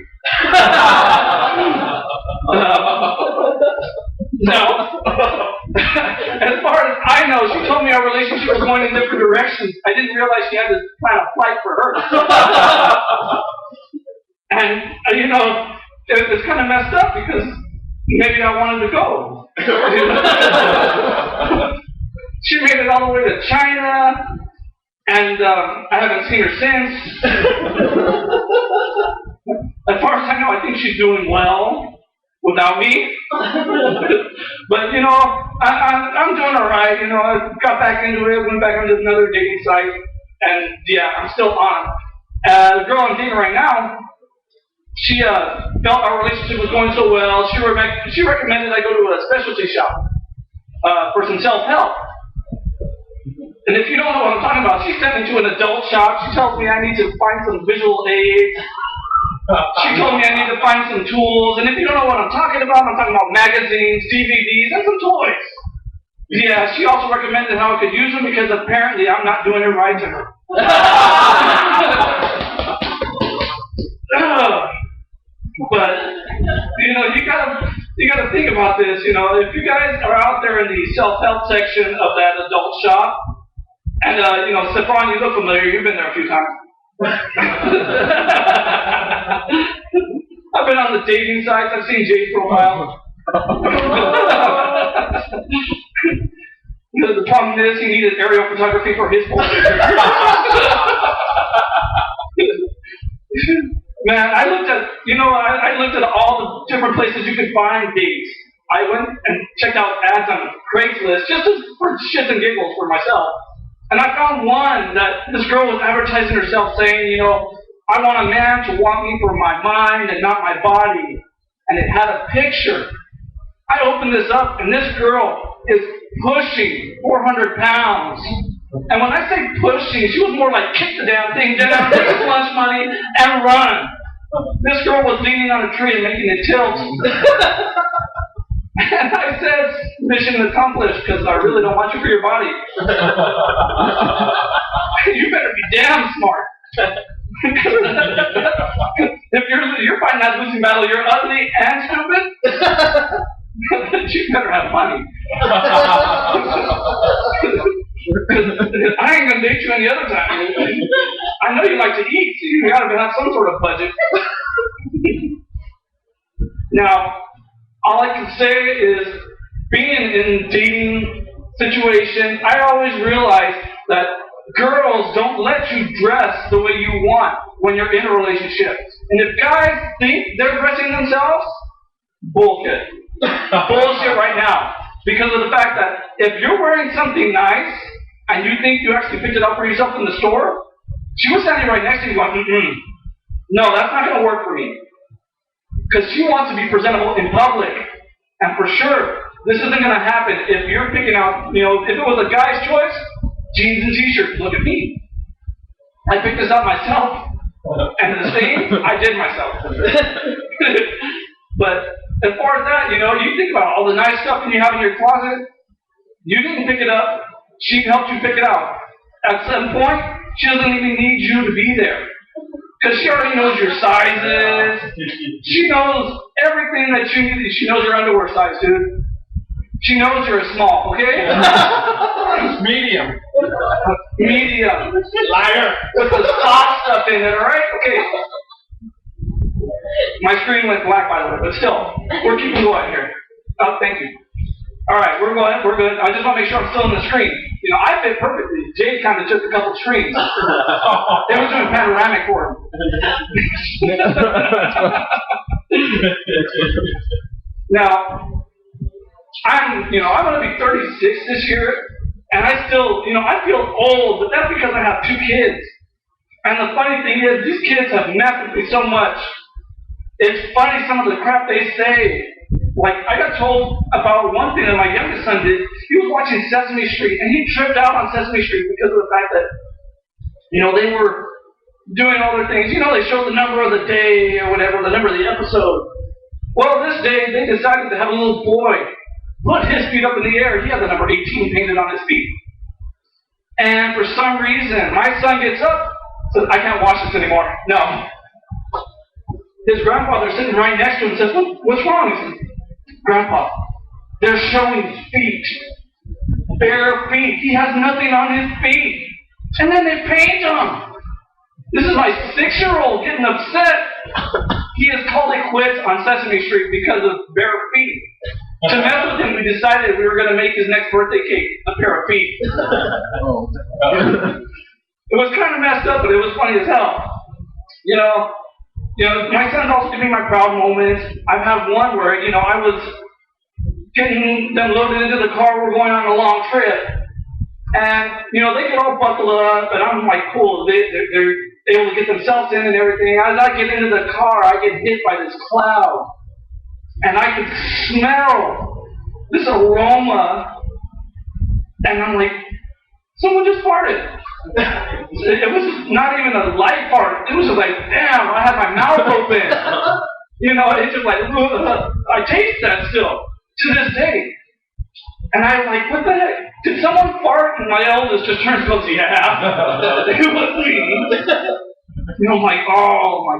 No. As far as I know, she told me our relationship was going in different directions. I didn't realize she had to plan a flight for her. And, you know, it's kind of messed up because maybe I wanted to go. She made it all the way to China. And I haven't seen her since. As far as I know, I think she's doing well without me. But, you know, I'm doing all right. You know, I got back into it, went back onto another dating site, and yeah, I'm still on. The girl I'm dating right now, she felt our relationship was going so well. She recommended I go to a specialty shop for some self-help. And if you don't know what I'm talking about, she sent me to an adult shop. She tells me I need to find some visual aids. She told me I need to find some tools. And if you don't know what I'm talking about magazines, DVDs, and some toys. Yeah, she also recommended how I could use them because apparently I'm not doing it right to her. But, you know, you gotta think about this. You know, if you guys are out there in the self-help section of that adult shop, and, you know, Stefan, you look familiar. You've been there a few times. I've been on the dating sites. I've seen Jay's profile. The problem is he needed aerial photography for his portrait. Man, I looked at all the different places you could find dates. I went and checked out ads on Craigslist just for shits and giggles for myself. And I found one that this girl was advertising herself saying, you know, I want a man to want me for my mind and not my body. And it had a picture. I opened this up, and this girl is pushing 400 pounds. And when I say pushing, she was more like kick the damn thing down, take his lunch money, and run. This girl was leaning on a tree and making it tilt. And I said, mission accomplished, because I really don't want you for your body. You better be damn smart. If you're fighting that losing battle, you're ugly and stupid, you better have money. I ain't gonna date you any other time. I know you like to eat, so you gotta have some sort of budget. Now, all I can say is, being in dating situation, I always realize that girls don't let you dress the way you want when you're in a relationship. And if guys think they're dressing themselves, bullshit. Bullshit right now. Because of the fact that if you're wearing something nice, and you think you actually picked it up for yourself in the store, she was standing right next to you going, no, that's not going to work for me. Because she wants to be presentable in public. And for sure, this isn't going to happen if you're picking out, you know, if it was a guy's choice, jeans and t-shirts, look at me. I picked this up myself. And the same, I did myself. But as far as that, you know, you think about all the nice stuff that you have in your closet. You didn't pick it up. She helped you pick it out. At some point, she doesn't even need you to be there. Because she already knows your sizes. She knows everything that you need. She knows your underwear size, dude. She knows you're a small, okay? Medium. Medium. Liar. With the soft stuff in it, alright? Okay. My screen went black, by the way, but still, we're keeping going here. Oh, thank you. All right, we're going. We're good. I just want to make sure I'm still in the screen. You know, I fit perfectly. Jay kind of took a couple screens. They were doing panoramic for him. Now, I'm going to be 36 this year, and I still, I feel old, but that's because I have 2 kids. And the funny thing is, these kids have messed with me so much. It's funny some of the crap they say. Like, I got told about one thing that my youngest son did. He was watching Sesame Street, and he tripped out on Sesame Street because of the fact that, they were doing all their things. They showed the number of the day or whatever, the number of the episode. Well, this day, they decided to have a little boy put his feet up in the air. He had the number 18 painted on his feet. And for some reason, my son gets up, says, I can't watch this anymore. No. His grandfather's sitting right next to him and says, what's wrong? He says, Grandpa, they're showing feet. Bare feet. He has nothing on his feet. And then they paint him. This is my 6-year-old getting upset. He has called it quits on Sesame Street because of bare feet. To mess with him, we decided we were going to make his next birthday cake a pair of feet. It was kind of messed up, but it was funny as hell. My son's also giving me my proud moments. I've had one where, I was getting them loaded into the car. We're going on a long trip. And, they get all buckled up, and I'm like, cool. They're able to get themselves in and everything. As I get into the car, I get hit by this cloud. And I can smell this aroma. And I'm like, someone just farted. It was not even a light fart. It was just like, damn, I had my mouth open. It's just like, I taste that still, to this day. And I'm like, what the heck? Did someone fart? And my eldest just turns and goes, yeah. It was me. I'm like, oh my,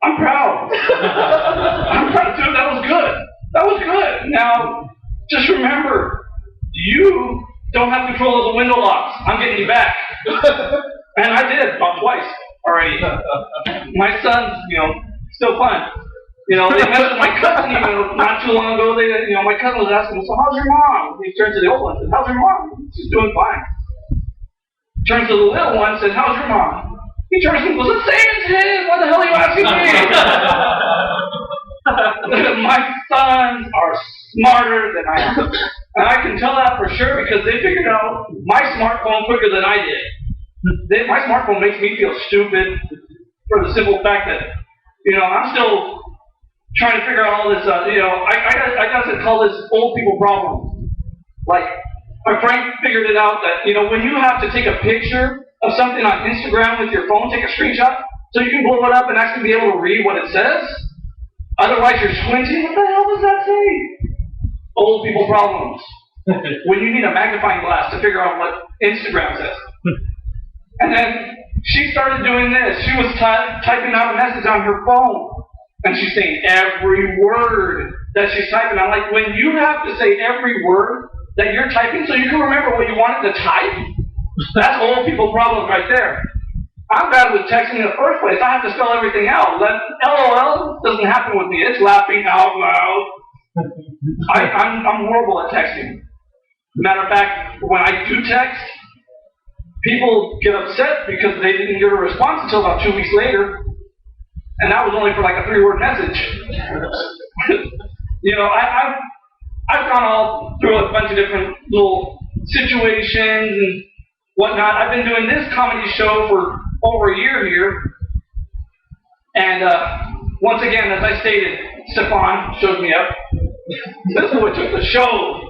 I'm proud. I'm proud too. That was good. That was good. Now, just remember, you don't have control of the window locks. I'm getting you back. And I did, about twice already. My son's, still fun. They messed with my cousin even not too long ago. My cousin was asking him, so how's your mom? He turns to the old one and says, how's your mom? She's doing fine. Turns to the little one and says, how's your mom? He turns and goes, the same as his. What the hell are you asking me? My sons are smarter than I am. And I can tell that for sure because they figured out my smartphone quicker than I did. My smartphone makes me feel stupid for the simple fact that, I'm still trying to figure out all this, I gotta call this old people problem. Like, my friend figured it out that, when you have to take a picture of something on Instagram with your phone, take a screenshot, so you can blow it up and actually be able to read what it says. Otherwise, you're squinting. What the hell does that say? Old people problems. When you need a magnifying glass to figure out what Instagram says. And then she started doing this. She was typing out a message on her phone. And she's saying every word that she's typing. I'm like, when you have to say every word that you're typing so you can remember what you wanted to type, that's old people problems right there. I'm bad with texting in the first place. I have to spell everything out. LOL doesn't happen with me. It's laughing out loud. I'm horrible at texting. Matter of fact, when I do text, people get upset because they didn't get a response until about 2 weeks later. And that was only for like a 3-word message. I've gone all through a bunch of different little situations and whatnot. I've been doing this comedy show for over a year here. And once again, as I stated, Stefan showed me up. This boy took the show.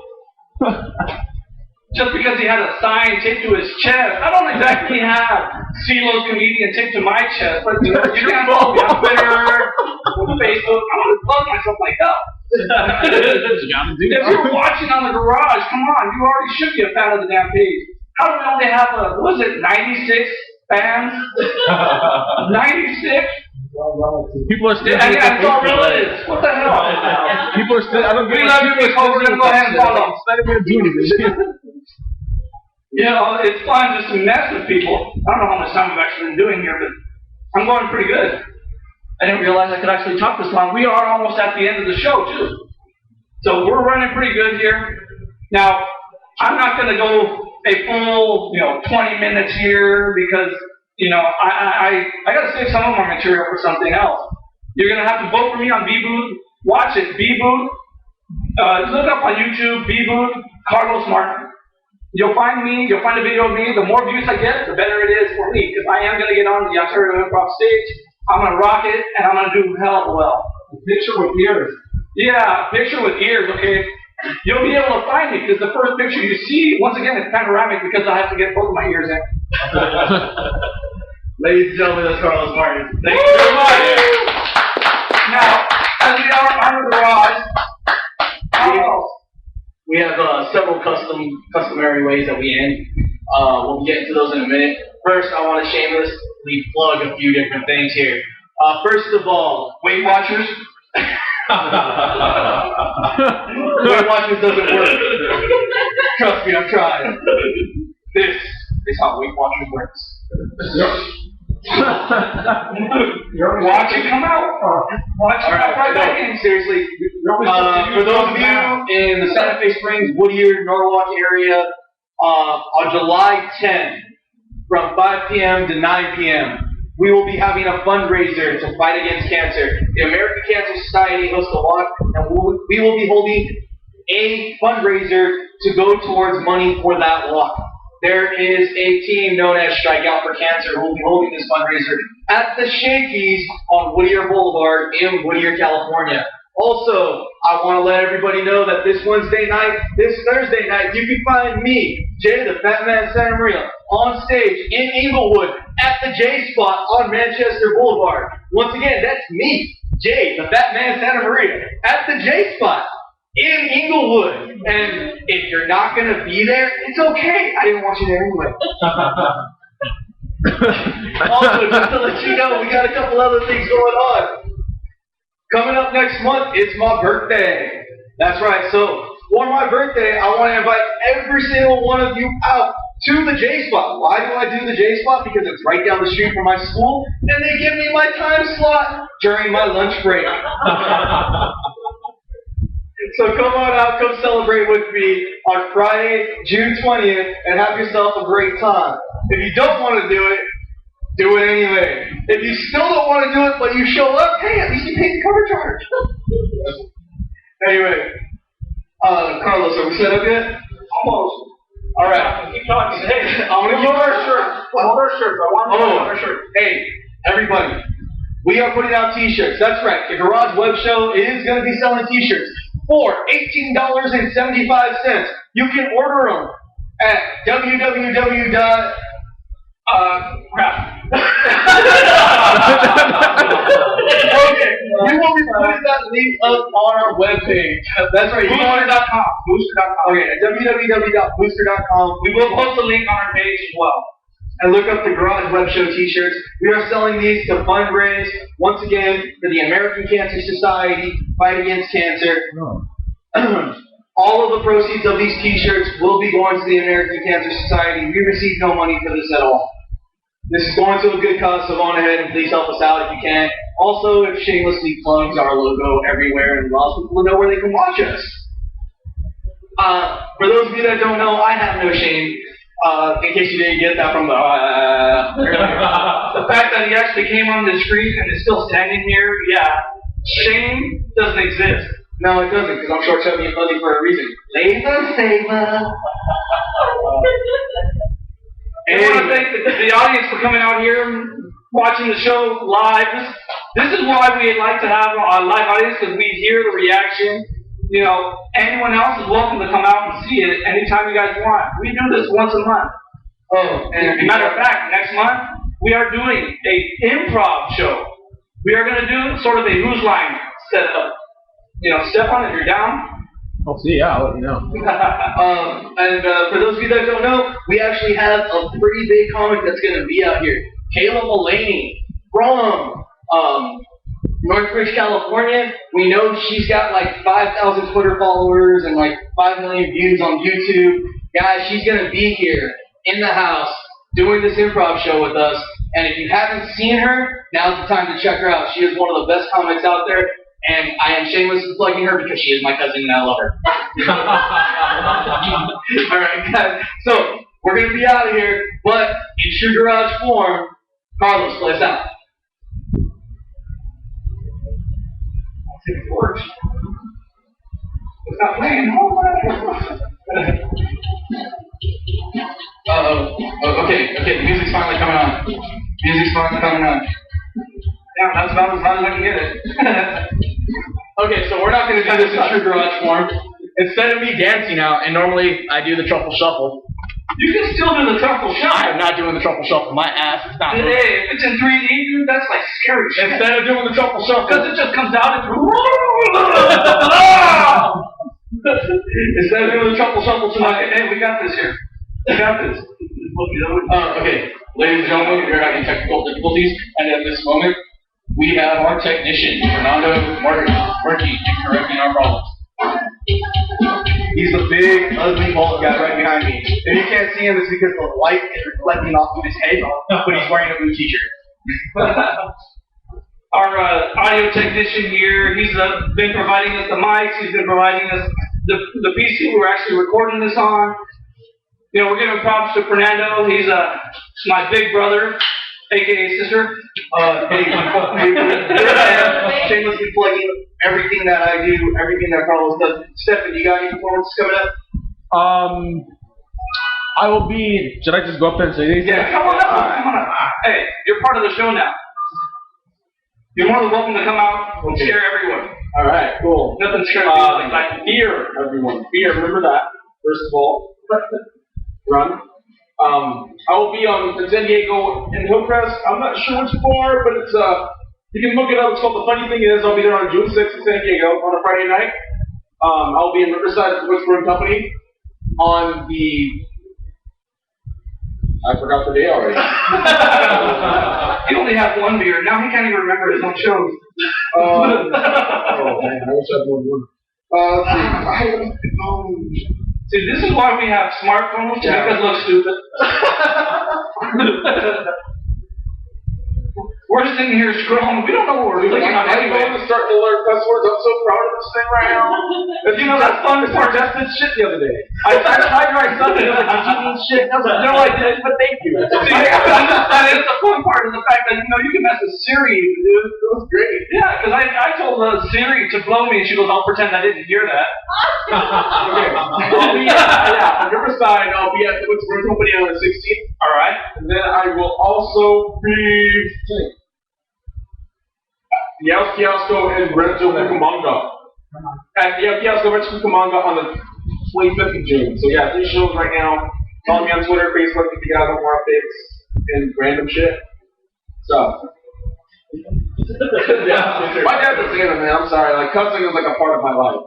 Just because he had a sign taped to his chest. I don't exactly have CeeLo's comedian taped to my chest, but you can follow me on Twitter, on Facebook. I want to plug myself like hell. If you're watching on the garage, come on, you already should be a fan of the damn page. How do we only have 96 fans? 96? People are still. Yeah, that's all relatives. What the hell? People are still. I don't We love you, because we're gonna go ahead and follow. It's not even doing anything. It's fun just to mess with people. I don't know how much time we've actually been doing here, but I'm going pretty good. I didn't realize I could actually talk this long. We are almost at the end of the show, too. So we're running pretty good here. Now, I'm not going to go a full, 20 minutes here because, I got to save some of my material for something else. You're going to have to vote for me on B-Booth. Watch it, B-Booth. Look up on YouTube, B-Booth, Carlos Martin. You'll find me, you'll find a video of me. The more views I get, the better it is for me because I am going to get on the Ontario Improv stage. I'm going to rock it, and I'm going to do hell of well. Picture with ears. Yeah, picture with ears, okay? You'll be able to find me because the first picture you see, once again, it's panoramic because I have to get both of my ears in. Ladies and gentlemen, that's Carlos Martin. Thank you very much. Now, as we are on the garage, we have several customary ways that we end. We'll get into those in a minute. First, I want to shamelessly plug a few different things here. First of all, Weight Watchers. Weight Watchers doesn't work. Trust me, I've tried. This is how Weight Watchers works. watch it come out. Watch it come right back in. Seriously. For those of you in the Santa Fe Springs, Whittier, Norwalk area, on July 10th, from 5 p.m. to 9 p.m., we will be having a fundraiser to fight against cancer. The American Cancer Society hosts a walk, and we will be holding a fundraiser to go towards money for that walk. There is a team known as Strike Out for Cancer who will be holding this fundraiser at the Shakey's on Whittier Boulevard in Whittier, California. Also, I want to let everybody know that this Thursday night, you can find me, Jay the Fat Man Santa Maria, on stage in Inglewood at the J Spot on Manchester Boulevard. Once again, that's me, Jay the Fat Man Santa Maria, at the J Spot in Inglewood. And if you're not going to be there, it's okay. I didn't want you there anyway. Also, just to let you know, we got a couple other things going on. Coming up next month is my birthday. That's right. So, for my birthday, I want to invite every single one of you out to the J Spot. Why do I do the J Spot? Because it's right down the street from my school, and they give me my time slot during my lunch break. So come on out, come celebrate with me on Friday, June 20th, and have yourself a great time. If you don't want to do it anyway. If you still don't want to do it, but you show up, hey, at least you pay the cover charge. Anyway, Carlos, are we set up yet? Almost. All right. Keep talking. Hey, I'm gonna keep our shirt. I want our shirt. Hey, everybody, we are putting out T-shirts. That's right. The Garage Web Show is going to be selling T-shirts for $18.75. You can order them at crap. Okay, we will be putting that link up on our webpage. That's right. Booster.com. Booster.com. Okay, at www.booster.com. We will post the link on our page as well. And look up the Garage Web Show T-shirts. We are selling these to fundraise, once again, for the American Cancer Society, Fight Against Cancer. All of the proceeds of these T-shirts will be going to the American Cancer Society. We receive no money for this at all. This is going to a good cause, so go on ahead and please help us out if you can. Also, it shamelessly plugs our logo everywhere and allows people to know where they can watch us. For those of you that don't know, I have no shame. In case you didn't get that from the The fact that he actually came on the screen and is still standing here, yeah. Shame doesn't exist. No, it doesn't, because I'm short, chubby, and fuzzy for a reason. Labor saver. I want to thank the audience for coming out here and watching the show live. This is why we like to have a live audience, because we hear the reaction. You know, anyone else is welcome to come out and see it anytime you guys want. We do this once a month. Oh, and as a matter of fact, next month, we are doing an improv show. We are going to do sort of a Who's Line setup. You know, Stefan, if you're down. I'll see, yeah, I'll let you know. For those of you that don't know, we actually have a pretty big comic that's going to be out here. Kayla Mullaney from Northridge, California. We know she's got like 5,000 Twitter followers and like 5 million views on YouTube. Guys, she's going to be here in the house doing this improv show with us. And if you haven't seen her, now's the time to check her out. She is one of the best comics out there, and I am shamelessly plugging her because she is my cousin and I love her. All right, guys. So we're gonna be out of here, but in true garage form, Carlos, play us out. If it works. It's not playing. Okay, the music's finally coming on. Yeah, that's about as loud as I can get it. Okay, so we're not going to do this in true garage form. Instead of me dancing out, and normally I do the truffle shuffle. You can still do the truffle I shot. am not doing the truffle shuffle. My ass is not moving. Hey, if it's in 3D, dude, that's like scary shit. Instead of doing the truffle shuffle, Because it just comes out and instead of doing the truffle shuffle tonight, hey, we got this here. We got this. Okay, ladies and gentlemen, we're having technical difficulties, and at this moment, we have our technician, Fernando Murky, correcting our problems. he's the big, ugly, bald guy right behind me. If you can't see him, it's because the light is reflecting off of his head, but he's wearing a blue t-shirt. Our audio technician here, he's been providing us the mics, he's been providing us the PC we're actually recording this on. You know, we're giving props to Fernando. He's my big brother, aka sister. Shamelessly plugging everything that I do, everything that Carlos does. Stefan, you got any performances coming up? I will be. Should I just go up there and say these? Yeah, come on up. Hey, you're part of the show now. You're more than welcome to come out and scare everyone. All right, cool. Nothing scares me like Fear, everyone. Fear. Remember that. First of all, run. I will be on San Diego in Hillcrest. I'm not sure which bar, but it's you can look it up. It's called The Funny Thing Is. I'll be there on June 6th in San Diego on a Friday night. I'll be in Riverside at the Whisper Company on the. I forgot the day already. he only has one beer. Now he can't even remember his own shows. Oh man, I wish I had one. Let's see. See, this is why we have smartphones to make us look stupid. We're sitting here scrolling. We don't know what we're clicking on I'm anyway. going to start to learn cuss words. I'm so proud of this thing right now. You know, that's fun I part. suggested shit the other day. I tried to write something. I was like, did you mean shit? And I was like, no, I didn't, but thank you. See, that is the fun part of the fact that, you know, you can mess with Siri. It was great. Yeah, because I told Siri to blow me, and she goes, I'll pretend I didn't hear that. Okay. I'll be on Riverside. I'll be at the Whisper Company on the 16th. All right. And then I will also be the El Kiosco and Rancho Cucamonga. At the El Kiosco Rancho Cucamonga on the 25th of June. So yeah, 3 shows right now. Follow me on Twitter, Facebook if you guys want more updates and random shit. So. Yeah. My dad's a singer, man. I'm sorry. Like cussing is like a part of my life.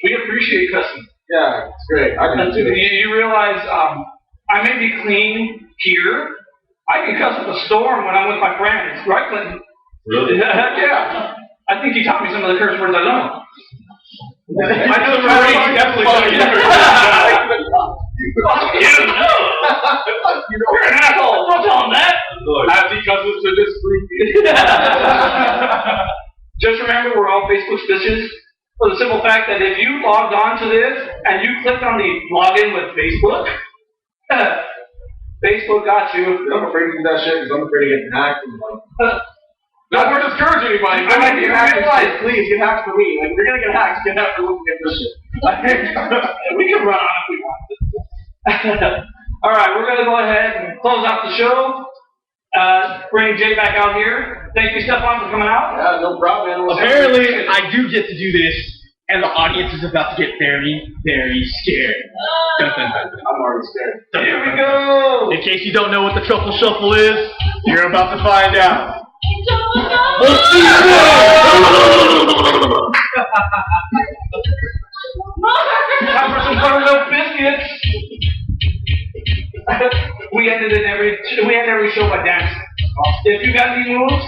We appreciate cussing. Yeah, it's great. I can do it. You realize I may be clean here. I can cuss up a storm when I'm with my friends, right, Clinton? Really? Yeah. I think he taught me some of the curse words I know. I know the right. Definitely taught you. You're an asshole. Don't tell him that. As he cusses to this group. Just remember, we're all Facebook bitches. For the simple fact that if you logged on to this and you clicked on the login with Facebook, Facebook got you. I'm afraid to do that shit because I'm afraid of getting hacked and like. Not to discourage anybody. I mean, you realize, please get hacked for me. Like, if you're gonna get hacked, get hacked for looking at this shit. we can run on if we want. All right, we're gonna go ahead and close out the show. Bring Jay back out here. Thank you, Stefan, for coming out. Yeah, no problem, man. Apparently, I do get to do this, and the audience is about to get very, very scared. Dun, dun, dun, dun. I'm already scared. Here we go. In case you don't know what the truffle shuffle is, you're about to find out. Time for some buttermilk biscuits. we end every show by dancing. If you got any moves,